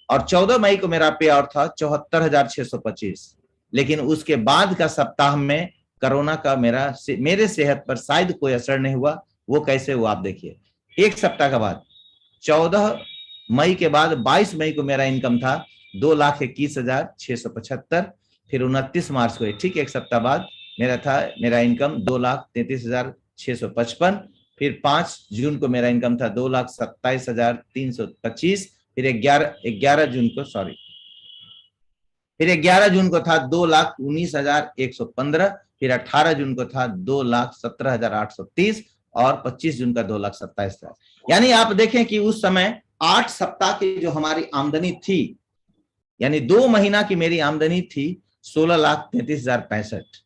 और 14 मई को मेरा पे आउट था 74,625। लेकिन उसके बाद का सप्ताह में कोरोना का मेरे सेहत पर शायद कोई असर नहीं हुआ। वो कैसे हुआ आप देखिए। एक सप्ताह के बाद 14 मई के बाद 22 मई को मेरा इनकम था 2,21,675। फिर 29 मार्च को ठीक एक सप्ताह बाद मेरा इनकम 2,33,655। फिर 5 जून को मेरा इनकम था 2,27,325। फिर 11 जून को फिर 11 जून को था 2,19,115। फिर 18 जून को था 2,17,830। और 25 जून का 2,27,000। यानी आप देखें कि उस समय 8 सप्ताह की जो हमारी आमदनी थी, यानी 2 महीना की मेरी आमदनी थी 16,33,065।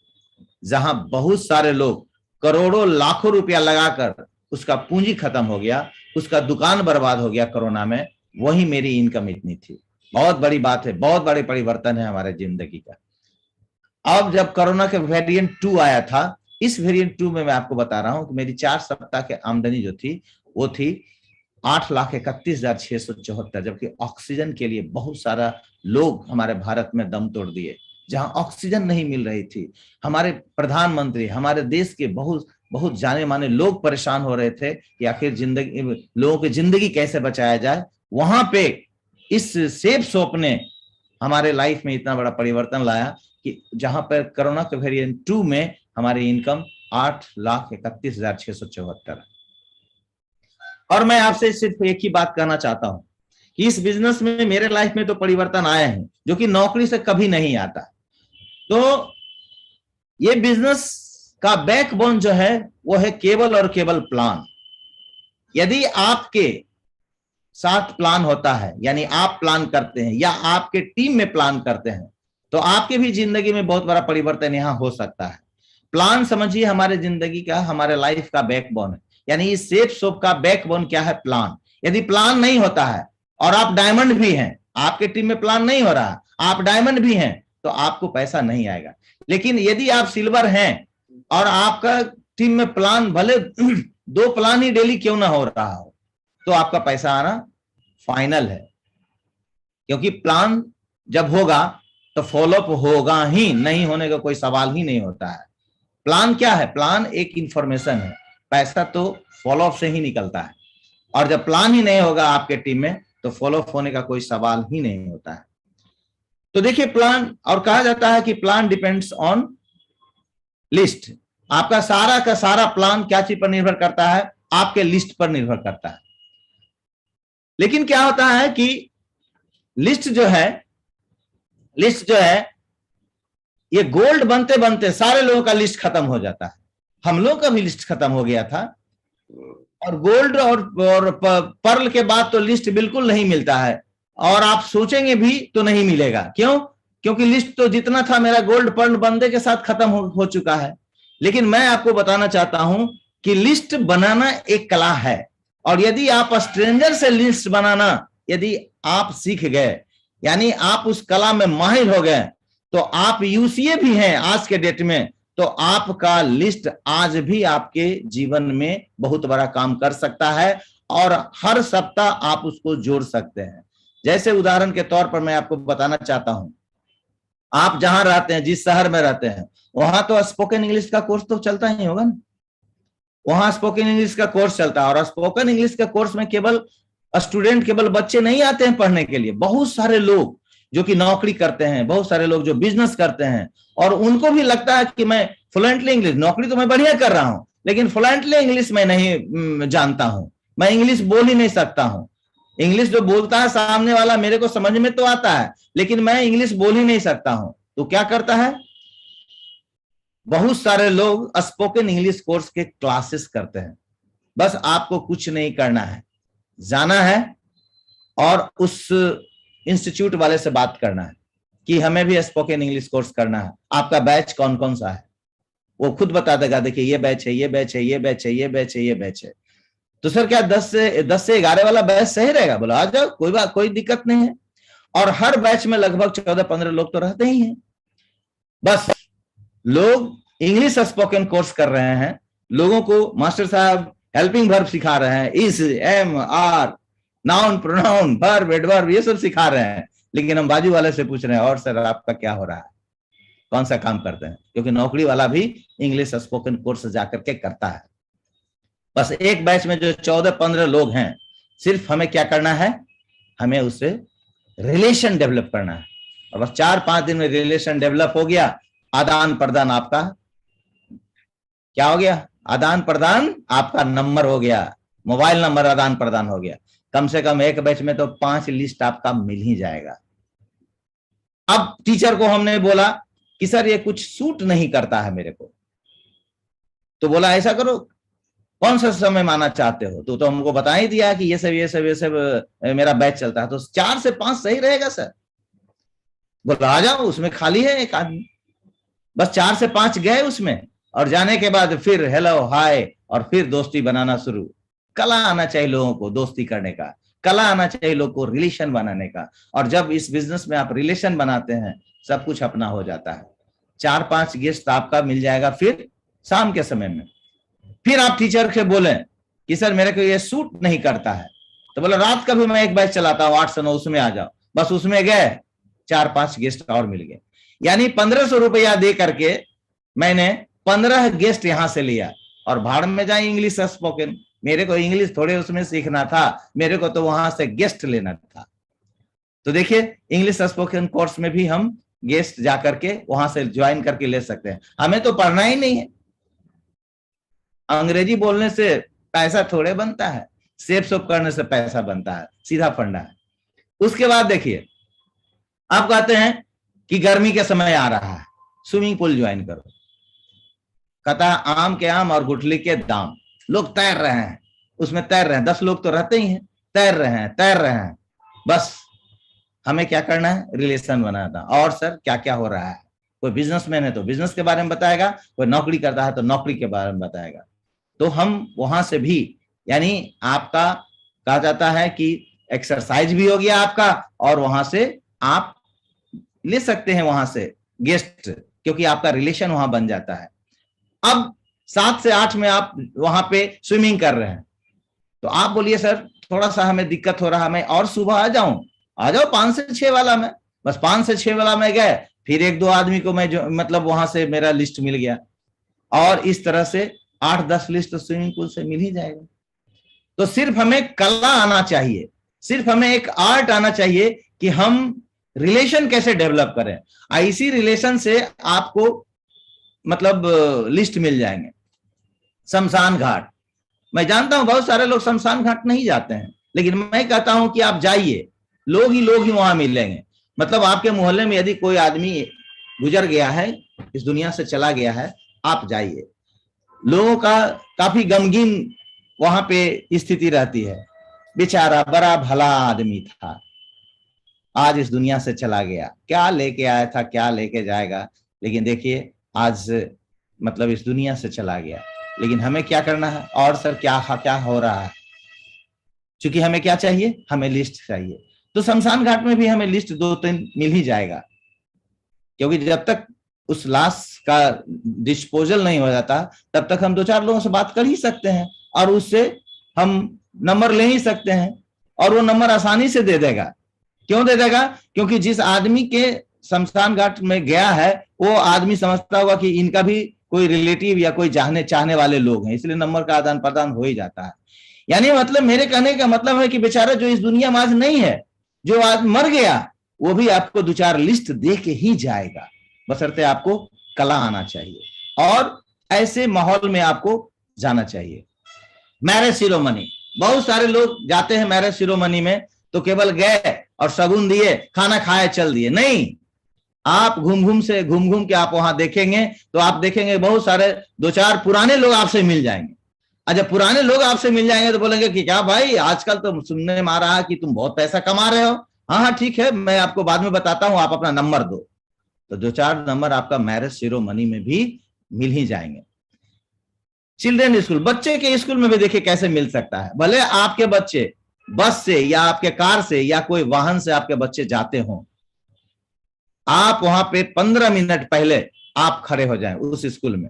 जहां बहुत सारे लोग करोड़ों लाखों रुपया लगाकर उसका पूंजी खत्म हो गया, उसका दुकान बर्बाद हो गया कोरोना में, वही मेरी इनकम इतनी थी। बहुत बड़ी बात है, बहुत बड़ी परिवर्तन है हमारे जिंदगी का। अब जब कोरोना के वेरिएंट 2 आया था, इस वेरिएंट 2 में मैं आपको बता रहा हूं कि मेरी 4 सप्ताह की आमदनी जो थी वो थी 8,31,674। जबकि ऑक्सीजन के लिए बहुत सारा लोग हमारे भारत में दम तोड़ दिए, जहां ऑक्सीजन नहीं मिल रही थी। हमारे प्रधानमंत्री, हमारे देश के बहुत बहुत जाने माने लोग परेशान हो रहे थे कि आखिर लोगों की जिंदगी कैसे बचाया जाए। वहां पे इस सेफ शॉप ने हमारे लाइफ में इतना बड़ा परिवर्तन लाया कि जहां पर कोरोना के वेरिएंट 2 में हमारी इनकम 8,31,674। और मैं आपसे सिर्फ एक ही बात कहना चाहता हूं कि इस बिजनेस में मेरे लाइफ में तो परिवर्तन आए हैं जो कि नौकरी से कभी नहीं आता। तो ये बिजनेस का बैकबोन जो है वो है केवल और केवल प्लान। यदि आपके साथ प्लान होता है, यानी आप प्लान करते हैं या आपके टीम में प्लान करते हैं, तो आपके भी जिंदगी में बहुत बड़ा परिवर्तन यहां हो सकता है। प्लान समझिए हमारे जिंदगी का, हमारे लाइफ का बैकबोन है। यानी इस सेफ सोप का बैकबोन क्या है? प्लान। यदि प्लान नहीं होता है और आप डायमंड भी हैं, आपके टीम में प्लान नहीं हो रहा, आप डायमंड भी हैं, तो आपको पैसा नहीं आएगा। लेकिन यदि आप सिल्वर हैं और आपका टीम में प्लान भले 2 प्लान ही डेली क्यों ना हो रहा हो, तो आपका पैसा आना फाइनल है। क्योंकि प्लान जब होगा तो फॉलोअप होगा ही, नहीं होने का कोई सवाल ही नहीं होता है। प्लान क्या है? प्लान एक इंफॉर्मेशन है, पैसा तो फॉलोअप से ही निकलता है। और जब प्लान ही नहीं होगा आपके टीम में तो फॉलोअप होने का कोई सवाल ही नहीं होता है। तो देखिए प्लान, और कहा जाता है कि प्लान डिपेंड्स ऑन लिस्ट। आपका सारा का सारा प्लान क्या चीज पर निर्भर करता है? आपके लिस्ट पर निर्भर करता है। लेकिन क्या होता है कि लिस्ट जो है ये गोल्ड बनते बनते सारे लोगों का लिस्ट खत्म हो जाता है। हम लोग का भी लिस्ट खत्म हो गया था, और गोल्ड और पर्ल के बाद तो लिस्ट बिल्कुल नहीं मिलता है, और आप सोचेंगे भी तो नहीं मिलेगा। क्यों? क्योंकि लिस्ट तो जितना था मेरा गोल्ड पर्ल बनने के साथ खत्म हो चुका है। लेकिन मैं आपको बताना चाहता हूं कि लिस्ट बनाना एक कला है, और यदि आप स्ट्रेंजर से लिस्ट बनाना यदि आप सीख गए, यानी आप उस कला में माहिर हो गए, तो आप यूसीए भी हैं आज के डेट में, तो आपका लिस्ट आज भी आपके जीवन में बहुत बड़ा काम कर सकता है, और हर सप्ताह आप उसको जोड़ सकते हैं। जैसे उदाहरण के तौर पर मैं आपको बताना चाहता हूं, आप जहां रहते हैं, जिस शहर में रहते हैं, वहां तो स्पोकन इंग्लिश का कोर्स तो चलता ही होगा ना। वहां स्पोकन इंग्लिश का कोर्स चलता है, और स्पोकन इंग्लिश के कोर्स में केवल स्टूडेंट, केवल बच्चे नहीं आते हैं पढ़ने के लिए। बहुत सारे लोग जो कि नौकरी करते हैं, बहुत सारे लोग जो बिजनेस करते हैं, और उनको भी लगता है कि मैं फ्लुएंटली इंग्लिश, नौकरी तो मैं बढ़िया कर रहा हूं, लेकिन फ्लुएंटली इंग्लिश मैं नहीं जानता हूं, मैं इंग्लिश बोल ही नहीं सकता हूं। इंग्लिश जो बोलता है सामने वाला मेरे को समझ में तो आता है, लेकिन मैं इंग्लिश बोल ही नहीं सकता हूं। तो क्या करता है? बहुत सारे लोग स्पोकन इंग्लिश कोर्स के क्लासेस करते हैं। बस आपको कुछ नहीं करना है, जाना है और उस इंस्टीट्यूट वाले से बात करना है कि हमें भी स्पोकन इंग्लिश कोर्स करना है, आपका बैच कौन कौन सा है। वो खुद बता देगा, देखिए ये बैच है, ये बैच है, ये बैच है, ये बैच है, ये बैच है। तो सर क्या 10 से 11 वाला बैच सही रहेगा? बोला आ जाओ, कोई दिक्कत नहीं है। और हर बैच में लगभग 14-15 लोग तो रहते ही हैं। बस लोग इंग्लिश स्पोकन कोर्स कर रहे हैं, लोगों को मास्टर साहब हेल्पिंग वर्ब सिखा रहे हैं, is, am, are, noun, pronoun, verb, adverb, ये सब सिखा रहे हैं। लेकिन हम बाजू वाले से पूछ रहे हैं, और सर आपका क्या हो रहा है, कौन सा काम करते हैं? क्योंकि नौकरी वाला भी इंग्लिश स्पोकन कोर्स जाकर के करता है। बस एक बैच में जो 14-15 लोग हैं, सिर्फ हमें क्या करना है? हमें उससे रिलेशन डेवलप करना है। और बस 4-5 दिन में रिलेशन डेवलप हो गया, आदान प्रदान आपका क्या हो गया? आदान प्रदान आपका नंबर हो गया, मोबाइल नंबर आदान प्रदान हो गया। कम से कम एक बैच में तो 5 लिस्ट आपका मिल ही जाएगा। अब टीचर को हमने बोला कि सर ये कुछ सूट नहीं करता है मेरे को, तो बोला ऐसा करो, कौन सा समय माना चाहते हो? तो हमको बता ही दिया कि ये सब मेरा बैच चलता है। तो 4 से 5 सही रहेगा सर। बोला आ जाओ, उसमें खाली है एक आदमी। बस 4 से 5 गए उसमें, और जाने के बाद फिर हेलो हाय, और फिर दोस्ती बनाना शुरू। कला आना चाहिए लोगों को दोस्ती करने का, कला आना चाहिए लोगों को रिलेशन बनाने का। और जब इस बिजनेस में आप रिलेशन बनाते हैं, सब कुछ अपना हो जाता है। 4-5 गेस्ट आपका मिल जाएगा। फिर शाम के समय में फिर आप टीचर से बोले कि सर मेरे को ये सूट नहीं करता है, तो बोला रात का भी मैं एक बैच चलाता हूँ 8 से 9, उसमें आ जाओ। बस उसमें गए, 4-5 गेस्ट और मिल गए। यानी 1500 रुपया दे करके मैंने 15 गेस्ट यहां से लिया, और भाड़ में जाए इंग्लिश स्पोकन। मेरे को इंग्लिश थोड़े उसमें सीखना था, मेरे को तो वहां से गेस्ट लेना था। तो देखिए इंग्लिश स्पोकन कोर्स में भी हम गेस्ट जाकर के वहां से ज्वाइन करके ले सकते हैं। हमें तो पढ़ना ही नहीं है, अंग्रेजी बोलने से पैसा थोड़े बनता है। सेप सोप करने से पैसा बनता है, सीधा फंडा है। उसके बाद देखिए, आप कहते हैं कि गर्मी के समय आ रहा है, स्विमिंग पूल ज्वाइन करो। कहता है आम के आम और गुठली के दाम, लोग तैर रहे हैं, उसमें तैर रहे हैं, 10 लोग तो रहते ही हैं, तैर रहे हैं। बस हमें क्या करना है, रिलेशन बनाना। और सर क्या क्या हो रहा है, कोई बिजनेसमैन है तो बिजनेस के बारे में बताएगा, कोई नौकरी करता है तो नौकरी के बारे में बताएगा। तो हम वहां से भी, यानी आपका कहा जाता है कि एक्सरसाइज भी हो गया आपका, और वहां से आप ले सकते हैं वहां से गेस्ट, क्योंकि आपका रिलेशन वहां बन जाता है। अब 7 से 8 में आप वहां पे स्विमिंग कर रहे हैं, तो आप बोलिए सर थोड़ा सा हमें दिक्कत हो रहा है, मैं और सुबह आ जाओ 5 से 6 वाला में। बस 5 से 6 वाला में गए, फिर 1-2 आदमी को मैं जो मतलब वहां से मेरा लिस्ट मिल गया, और इस तरह से 8-10 लिस्ट तो स्विमिंग पूल से मिल ही जाएगा। तो सिर्फ हमें कला आना चाहिए, सिर्फ हमें एक आर्ट आना चाहिए कि हम रिलेशन कैसे डेवलप करें। इसी रिलेशन से आपको मतलब लिस्ट मिल जाएंगे। शमशान घाट, मैं जानता हूं बहुत सारे लोग शमशान घाट नहीं जाते हैं, लेकिन मैं कहता हूं कि आप जाइए, लोग ही वहां मिलेंगे। मतलब आपके मोहल्ले में यदि कोई आदमी गुजर गया है, इस दुनिया से चला गया है, आप जाइए, लोगों का काफी गमगीन वहां पे स्थिति रहती है। बेचारा बड़ा भला आदमी था, आज इस दुनिया से चला गया, क्या लेके आया था, क्या लेके जाएगा, लेकिन देखिए आज मतलब इस दुनिया से चला गया। लेकिन हमें क्या करना है, और सर क्या हो रहा है, क्योंकि हमें क्या चाहिए, हमें लिस्ट चाहिए। तो शमशान घाट में भी हमें लिस्ट 2-3 मिल ही जाएगा, क्योंकि जब तक उस लाश का डिस्पोजल नहीं हो जाता तब तक हम 2-4 लोगों से बात कर ही सकते हैं, और उससे हम नंबर ले ही सकते हैं, और वो नंबर आसानी से दे देगा। क्यों दे देगा, क्योंकि जिस आदमी के शमशान घाट में गया है वो आदमी समझता होगा कि इनका भी कोई रिलेटिव या कोई चाहने वाले लोग हैं, इसलिए नंबर का आदान प्रदान हो ही जाता है। यानी मतलब मेरे कहने का मतलब है कि बेचारा जो इस दुनिया में आज नहीं है, जो आज मर गया, वो भी आपको 2-4 लिस्ट दे के ही जाएगा, बशर्ते आपको कला आना चाहिए और ऐसे माहौल में आपको जाना चाहिए। मैरिज सिरोमनी, बहुत सारे लोग जाते हैं मैरिज सिरोमनी में तो केवल गए और शगुन दिए, खाना खाए, चल दिए। नहीं, आप घूम घूम के आप वहां देखेंगे तो आप देखेंगे बहुत सारे 2-4 पुराने लोग आपसे मिल जाएंगे। अच्छा, पुराने लोग आपसे मिल जाएंगे तो बोलेंगे कि क्या भाई आजकल तो सुनने में आ रहा है कि तुम बहुत पैसा कमा रहे हो। हाँ ठीक है, मैं आपको बाद में बताता हूं, आप अपना नंबर दो। तो 2-4 नंबर आपका मैरिज सिरोमनी में भी मिल ही जाएंगे। चिल्ड्रन स्कूल, बच्चे के स्कूल में भी देखिए कैसे मिल सकता है। भले आपके बच्चे बस से या आपके कार से या कोई वाहन से आपके बच्चे जाते हों, आप वहां पे 15 मिनट पहले आप खड़े हो जाएं उस स्कूल में।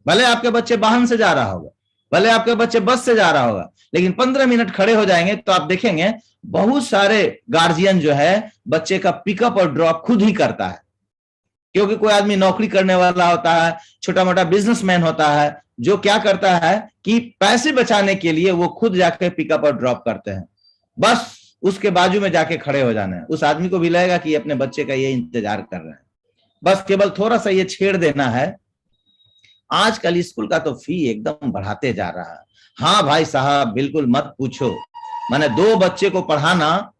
भले आपके बच्चे वाहन से जा रहा होगा, भले आपके बच्चे बस से जा रहा होगा, लेकिन 15 मिनट खड़े हो जाएंगे तो आप देखेंगे बहुत सारे गार्जियन जो है बच्चे का पिकअप और ड्रॉप खुद ही करता है। क्योंकि कोई आदमी नौकरी करने वाला होता है, छोटा मोटा बिजनेसमैन होता है, जो क्या करता है कि पैसे बचाने के लिए वो खुद जाके पिकअप और ड्रॉप करते हैं। बस उसके बाजू में जाके खड़े हो जाना है, उस आदमी को भी लगेगा कि अपने बच्चे का ये इंतजार कर रहे हैं। बस केवल थोड़ा सा ये छेड़ देना है। आजकल स्कूल का तो फी एकदम बढ़ाते जा रहा है। हाँ भाई साहब, बिल्कुल मत पूछो। मैंने 2 बच्चे को पढ़ाना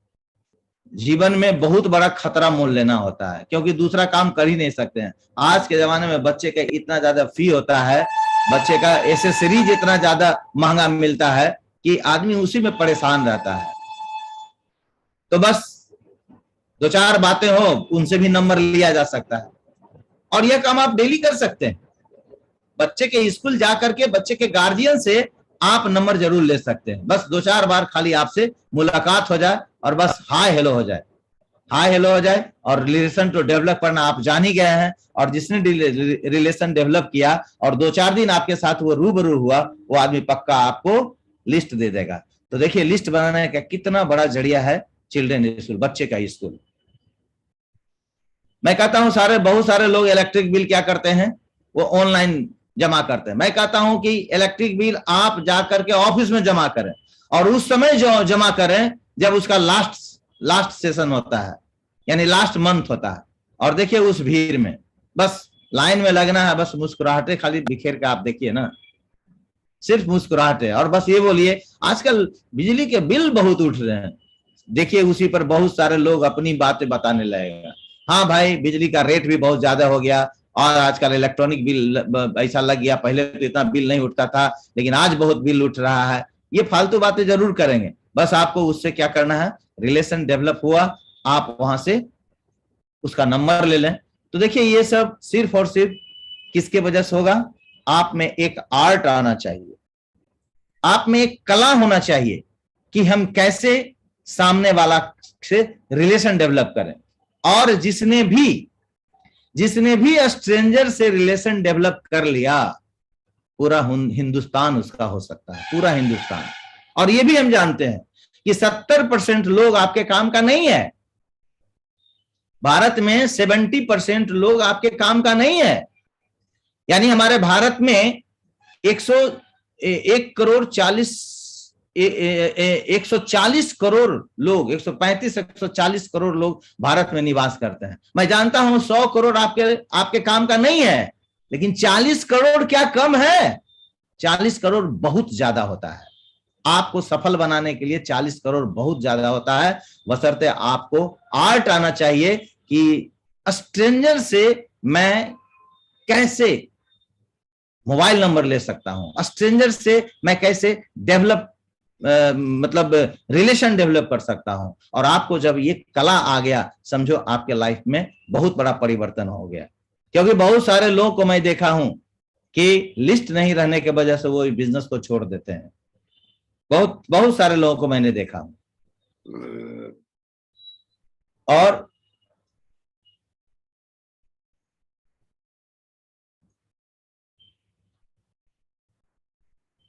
जीवन में बहुत बड़ा खतरा मोल लेना होता है, क्योंकि दूसरा काम कर ही नहीं सकते हैं। आज के जमाने में बच्चे का इतना ज्यादा फी होता है, बच्चे का एसेसरीज इतना ज्यादा महंगा मिलता है कि आदमी उसी में परेशान रहता है। तो बस 2-4 बातें हो, उनसे भी नंबर लिया जा सकता है, और यह काम आप डेली कर सकते हैं। बच्चे के स्कूल जाकर के बच्चे के गार्जियन से आप नंबर जरूर ले सकते हैं। बस 2-4 बार खाली आपसे मुलाकात हो जाए और बस हाय हेलो हो जाए, हाय हेलो हो जाए, और रिलेशन तो डेवलप करना आप जान ही गए हैं। और जिसने रिलेशन डेवलप किया और 2-4 दिन आपके साथ वो रूबरू हुआ, वो आदमी पक्का आपको लिस्ट दे देगा। तो देखिए लिस्ट बनाने का कितना बड़ा जरिया है चिल्ड्रन स्कूल, बच्चे का स्कूल। मैं कहता हूं बहुत सारे लोग इलेक्ट्रिक बिल क्या करते हैं, वो ऑनलाइन जमा करते हैं। मैं कहता हूं कि इलेक्ट्रिक बिल आप जाकर के ऑफिस में जमा करें, और उस समय जो जमा करें जब उसका लास्ट सेशन होता है, यानी लास्ट मंथ होता है। और देखिए उस भीड़ में बस लाइन में लगना है, बस मुस्कुराहटे खाली बिखेर के आप देखिए ना, सिर्फ मुस्कुराहट है। और बस ये बोलिए, आजकल बिजली के बिल बहुत उठ रहे हैं, देखिए उसी पर बहुत सारे लोग अपनी बातें बताने लगेगा। हाँ भाई, बिजली का रेट भी बहुत ज्यादा हो गया और आजकल इलेक्ट्रॉनिक बिल ऐसा लग गया, पहले तो इतना बिल नहीं उठता था लेकिन आज बहुत बिल उठ रहा है। ये फालतू बातें जरूर करेंगे, बस आपको उससे क्या करना है, रिलेशन डेवलप हुआ, आप वहां से उसका नंबर ले लें। तो देखिए ये सब सिर्फ और सिर्फ किसके वजह से होगा, आप में एक आर्ट आना चाहिए, आप में एक कला होना चाहिए कि हम कैसे सामने वाला से रिलेशन डेवलप करें। और जिसने भी स्ट्रेंजर से रिलेशन डेवलप कर लिया, पूरा हिंदुस्तान उसका हो सकता है, पूरा हिंदुस्तान। और ये भी हम जानते हैं कि 70% लोग आपके काम का नहीं है, भारत में 70% लोग आपके काम का नहीं है। यानी हमारे भारत में 140 करोड़ लोग, 135-140 करोड़ लोग भारत में निवास करते हैं। मैं जानता हूं 100 करोड़ आपके काम का नहीं है, लेकिन 40 करोड़ क्या कम है? 40 करोड़ बहुत ज्यादा होता है। आपको सफल बनाने के लिए 40 करोड़ बहुत ज्यादा होता है, बशर्ते आपको आर्ट आना चाहिए कि स्ट्रेंजर से मैं कैसे मोबाइल नंबर ले सकता हूं, स्ट्रेंजर से मैं कैसे डेवलप मतलब रिलेशन डेवलप कर सकता हूं। और आपको जब ये कला आ गया, समझो आपके लाइफ में बहुत बड़ा परिवर्तन हो गया। क्योंकि बहुत सारे लोगों को मैं देखा हूं कि लिस्ट नहीं रहने की वजह से वो बिजनेस को छोड़ देते हैं, बहुत सारे लोगों को मैंने देखा हूं। और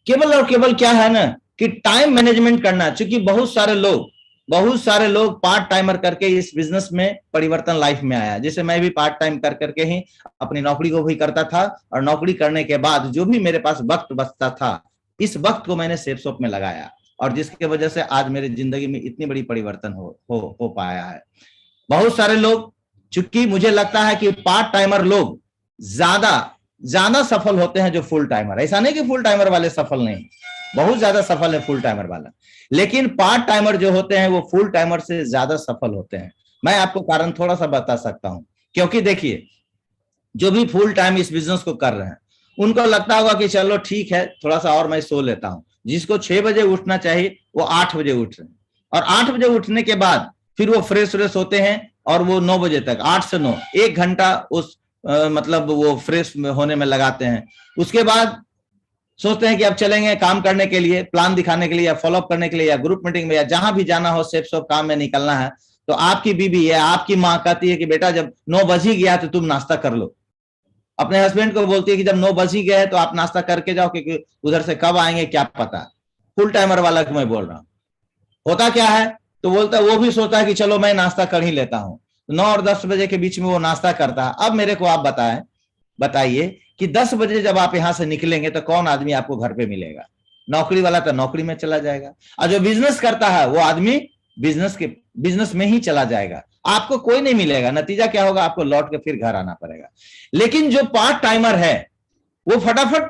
केवल और केवल क्या है ना कि टाइम मैनेजमेंट करना। क्योंकि बहुत सारे लोग पार्ट टाइमर करके इस बिजनेस में परिवर्तन लाइफ में आया। जैसे मैं भी पार्ट टाइम कर करके ही अपनी नौकरी को भी करता था, और नौकरी करने के बाद जो भी मेरे पास वक्त बचता था, इस वक्त को मैंने सेफ शॉप में लगाया, और जिसकी वजह से आज मेरी जिंदगी में इतनी बड़ी परिवर्तन हो पाया है। बहुत सारे लोग, चूंकि मुझे लगता है कि पार्ट टाइमर लोग ज्यादा सफल होते हैं जो फुल टाइमर। ऐसा नहीं कि फुल टाइमर वाले सफल नहीं, बहुत ज्यादा सफल है फुल टाइमर वाला, लेकिन पार्ट टाइमर जो होते हैं वो फुल टाइमर से ज्यादा सफल होते हैं। मैं आपको कारण थोड़ा सा बता सकता हूं। क्योंकि देखिए, जो भी फुल टाइम इस बिजनेस को कर रहे हैं, उनको लगता होगा कि चलो ठीक है, थोड़ा सा और मैं सो लेता हूं। जिसको 6 बजे उठना चाहिए वो 8 बजे उठ रहे हैं, और 8 बजे उठने के बाद फिर वो फ्रेश होते हैं, और वो 9 बजे तक, 8 से 9, 1 घंटा उस मतलब वो फ्रेश होने में लगाते हैं। उसके बाद सोचते हैं कि अब चलेंगे काम करने के लिए, प्लान दिखाने के लिए, या फॉलोअप करने के लिए, या ग्रुप मीटिंग में, या जहां भी जाना हो, सेफ सब काम में निकलना है। तो आपकी बीबी या आपकी माँ कहती है कि बेटा जब 9 बज ही गया तो तुम नाश्ता कर लो। अपने हस्बैंड को बोलती है कि जब 9 बज ही गए तो आप नाश्ता करके जाओ, क्योंकि उधर से कब आएंगे क्या पता। फुल टाइमर वाला को मैं बोल रहा हूँ। होता क्या है, तो बोलता है, वो भी सोचता है कि चलो मैं नाश्ता कर ही लेता हूँ। 9 और 10 बजे के बीच में वो नाश्ता करता है। अब मेरे को आप बताइए कि 10 बजे जब आप यहां से निकलेंगे तो कौन आदमी आपको घर पे मिलेगा? नौकरी वाला तो नौकरी में चला जाएगा, और जो बिजनेस करता है वो आदमी बिजनेस में ही चला जाएगा, आपको कोई नहीं मिलेगा। नतीजा क्या होगा, आपको लौट के फिर घर आना पड़ेगा। लेकिन जो पार्ट टाइमर है वो फटाफट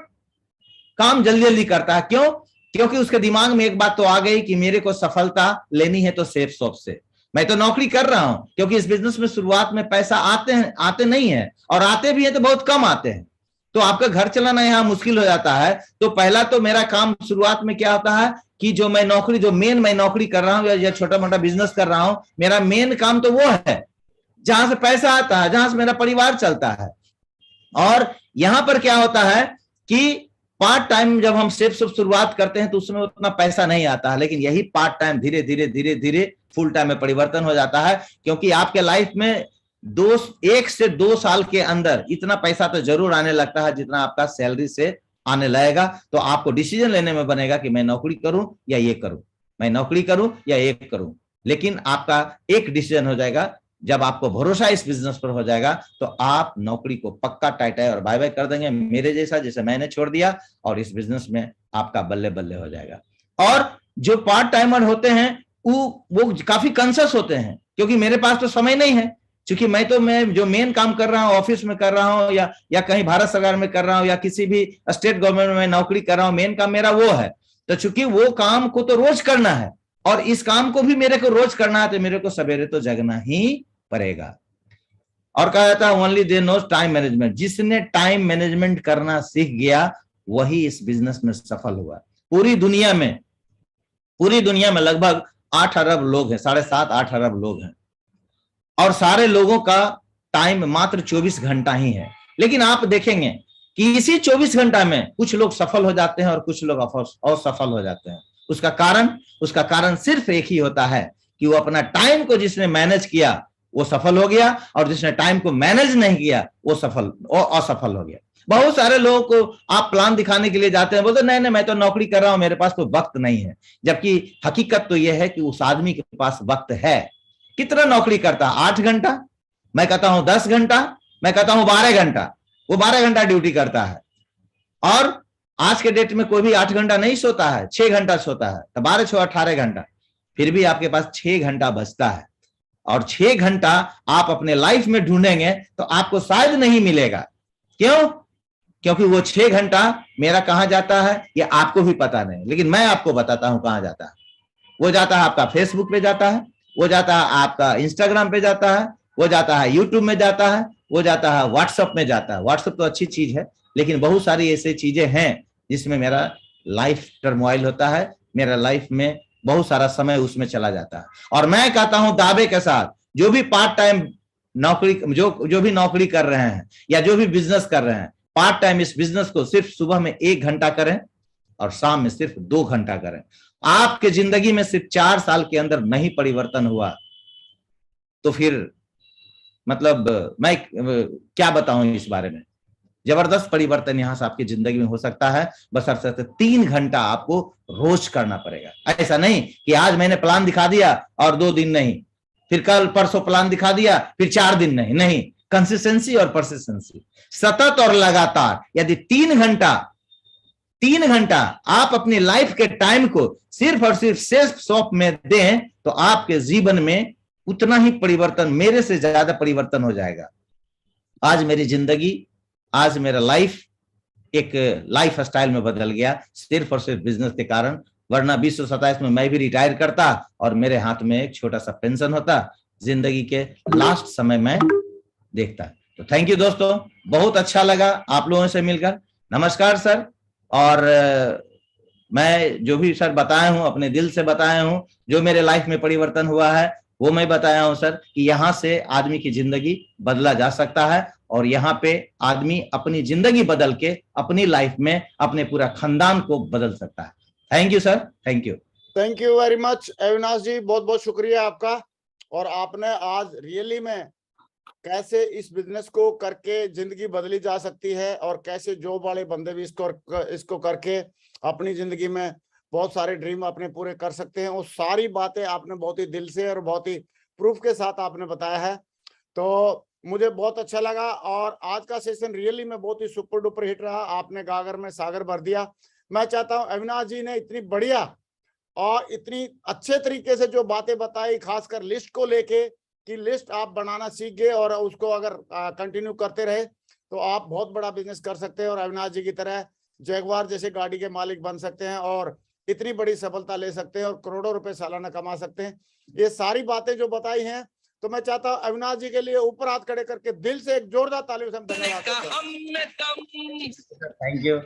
काम जल्दी करता है। क्यों? क्योंकि उसके दिमाग में एक बात तो आ गई कि मेरे को सफलता लेनी है तो सेफ शॉप से। मैं तो नौकरी कर रहा हूं, क्योंकि इस बिजनेस में शुरुआत में पैसा आते नहीं है, और आते भी है तो बहुत कम आते हैं, तो आपका घर चलाना यहां मुश्किल हो जाता है। तो पहला तो मेरा काम शुरुआत में क्या होता है कि जो मैं नौकरी कर रहा हूं, या छोटा मोटा बिजनेस कर रहा हूं, मेरा मेन काम तो वो है जहां से पैसा आता है, जहां से मेरा परिवार चलता है। और यहां पर क्या होता है कि पार्ट टाइम जब हम सेफ शुरुआत करते हैं तो उसमें उतना पैसा नहीं आता है, लेकिन यही पार्ट टाइम धीरे धीरे फुल टाइम में परिवर्तन हो जाता है। क्योंकि आपके लाइफ में 1 से 2 साल के अंदर इतना पैसा तो जरूर आने लगता है जितना आपका सैलरी से आने लगेगा। तो आपको डिसीजन लेने में बनेगा कि मैं नौकरी करूं या ये करूं, मैं नौकरी करूं या ये करूं। लेकिन आपका एक डिसीजन हो जाएगा, जब आपको भरोसा इस बिजनेस पर हो जाएगा तो आप नौकरी को पक्का टाटा और बाय बाय कर देंगे, मेरे जैसे मैंने छोड़ दिया, और इस बिजनेस में आपका बल्ले बल्ले हो जाएगा। और जो पार्ट टाइमर होते हैं वो काफी कॉन्शियस होते हैं, क्योंकि मेरे पास तो समय नहीं है, क्योंकि मैं जो मेन काम कर रहा हूँ, ऑफिस में कर रहा हूँ या कहीं भारत सरकार में कर रहा हूँ या किसी भी स्टेट गवर्नमेंट में नौकरी कर रहा हूँ, मेन काम मेरा वो है। तो चूंकि वो काम को तो रोज करना है और इस काम को भी मेरे को रोज करना है, तो मेरे को सवेरे तो जगना ही पड़ेगा। और कहा जाता है only they knows time management. जिसने टाइम मैनेजमेंट करना सीख गया वही इस बिजनेस में सफल हुआ। पूरी दुनिया में लगभग 8 अरब लोग हैं, 7.5-8 अरब लोग हैं, और सारे लोगों का टाइम मात्र 24 घंटा ही है। लेकिन आप देखेंगे कि इसी 24 घंटा में कुछ लोग सफल हो जाते हैं और कुछ लोग असफल हो जाते हैं। उसका कारण सिर्फ एक ही होता है कि वो अपना टाइम को जिसने मैनेज किया वो सफल हो गया, और जिसने टाइम को मैनेज नहीं किया वो असफल हो गया। बहुत सारे लोगों को आप प्लान दिखाने के लिए जाते हैं, बोलते नहीं मैं तो नौकरी कर रहा हूं, मेरे पास तो वक्त नहीं है। जबकि हकीकत तो यह है कि उस आदमी के पास वक्त है। कितना नौकरी करता है? 8 घंटा, मैं कहता हूं 10 घंटा, मैं कहता हूं 12 घंटा। वो 12 घंटा ड्यूटी करता है, और आज के डेट में कोई भी 8 घंटा नहीं सोता है, 6 घंटा सोता है, तो 12 6 18 घंटा। फिर भी आपके पास 6 घंटा बचता है, और 6 घंटा आप अपने लाइफ में ढूंढेंगे तो आपको शायद नहीं मिलेगा। क्यों? क्योंकि वो 6 घंटा मेरा कहां जाता है ये आपको भी पता नहीं, लेकिन मैं आपको बताता हूं कहां जाता है। वो जाता है आपका फेसबुक पे जाता है, वो जाता है आपका इंस्टाग्राम पे जाता है, वो जाता है यूट्यूब में जाता है, वो जाता है व्हाट्सएप में जाता है। व्हाट्सएप तो अच्छी चीज है, लेकिन बहुत सारी ऐसी चीजें हैं जिसमें मेरा लाइफ टर्मोइल होता है, मेरा लाइफ में बहुत सारा समय उसमें चला जाता है। और मैं कहता हूं दावे के साथ, जो भी पार्ट टाइम नौकरी, जो भी नौकरी कर रहे हैं या जो भी बिजनेस कर रहे हैं, पार्ट टाइम इस बिजनेस को सिर्फ सुबह में 1 घंटा करें और शाम में सिर्फ 2 घंटा करें। आपके जिंदगी में सिर्फ 4 साल के अंदर नहीं परिवर्तन हुआ तो फिर मतलब मैं क्या बताऊं इस बारे में। जबरदस्त परिवर्तन यहां से आपकी जिंदगी में हो सकता है, बशर्ते 3 घंटा आपको रोज करना पड़ेगा। ऐसा नहीं कि आज मैंने प्लान दिखा दिया और 2 दिन नहीं, फिर कल परसों प्लान दिखा दिया फिर 4 दिन नहीं। कंसिस्टेंसी और परसिस्टेंसी, सतत और लगातार। यदि 3 घंटा आप अपनी लाइफ के टाइम को सिर्फ और सिर्फ सेल्फ शॉप में दें तो आपके जीवन में उतना ही परिवर्तन, मेरे से ज्यादा परिवर्तन हो जाएगा। आज मेरी जिंदगी, आज मेरा लाइफ एक लाइफ स्टाइल में बदल गया सिर्फ और सिर्फ बिजनेस के कारण। वरना 2027 में मैं भी रिटायर करता और मेरे हाथ में एक छोटा सा पेंशन होता, जिंदगी के लास्ट समय में देखता। तो थैंक यू दोस्तों, बहुत अच्छा लगा आप लोगों से मिलकर। नमस्कार सर। और मैं जो भी सर बताया हूं अपने दिल से बताया हूं, जो मेरे लाइफ में परिवर्तन हुआ है वो मैं बताया हूं सर, कि यहाँ से आदमी की जिंदगी बदला जा सकता है, और यहाँ पे आदमी अपनी जिंदगी बदल के अपनी लाइफ में अपने पूरा खानदान को बदल सकता है। Thank you sir, thank you very much Avinash ji, बहुत बहुत शुक्रिया आपका। और आपने आज रियली में कैसे इस बिजनेस को करके जिंदगी बदली जा सकती है, और कैसे जॉब वाले बंदे भी इसको करके अपनी जिंदगी में बहुत सारे ड्रीम अपने पूरे कर सकते हैं, वो सारी बातें आपने बहुत ही दिल से और बहुत ही प्रूफ के साथ आपने बताया है। तो मुझे बहुत अच्छा लगा, और आज का सेशन रियली में बहुत ही सुपर डुपर हिट रहा। आपने गागर में सागर भर दिया। मैं चाहता हूं अविनाश जी ने इतनी बढ़िया और इतनी अच्छे तरीके से जो बातें बताई, खासकर लिस्ट को लेके, कि लिस्ट आप बनाना सीख गए और उसको अगर कंटिन्यू करते रहे तो आप बहुत बड़ा बिजनेस कर सकते हैं, और अविनाश जी की तरह जैगवार जैसे गाड़ी के मालिक बन सकते हैं, और इतनी बड़ी सफलता ले सकते हैं, और करोड़ों रुपए सालाना कमा सकते हैं। ये सारी बातें जो बताई हैं, तो मैं चाहता हूं अविनाश जी के लिए ऊपर हाथ खड़े करके दिल से एक जोरदार तालियों से हम धन्यवाद। Thank you.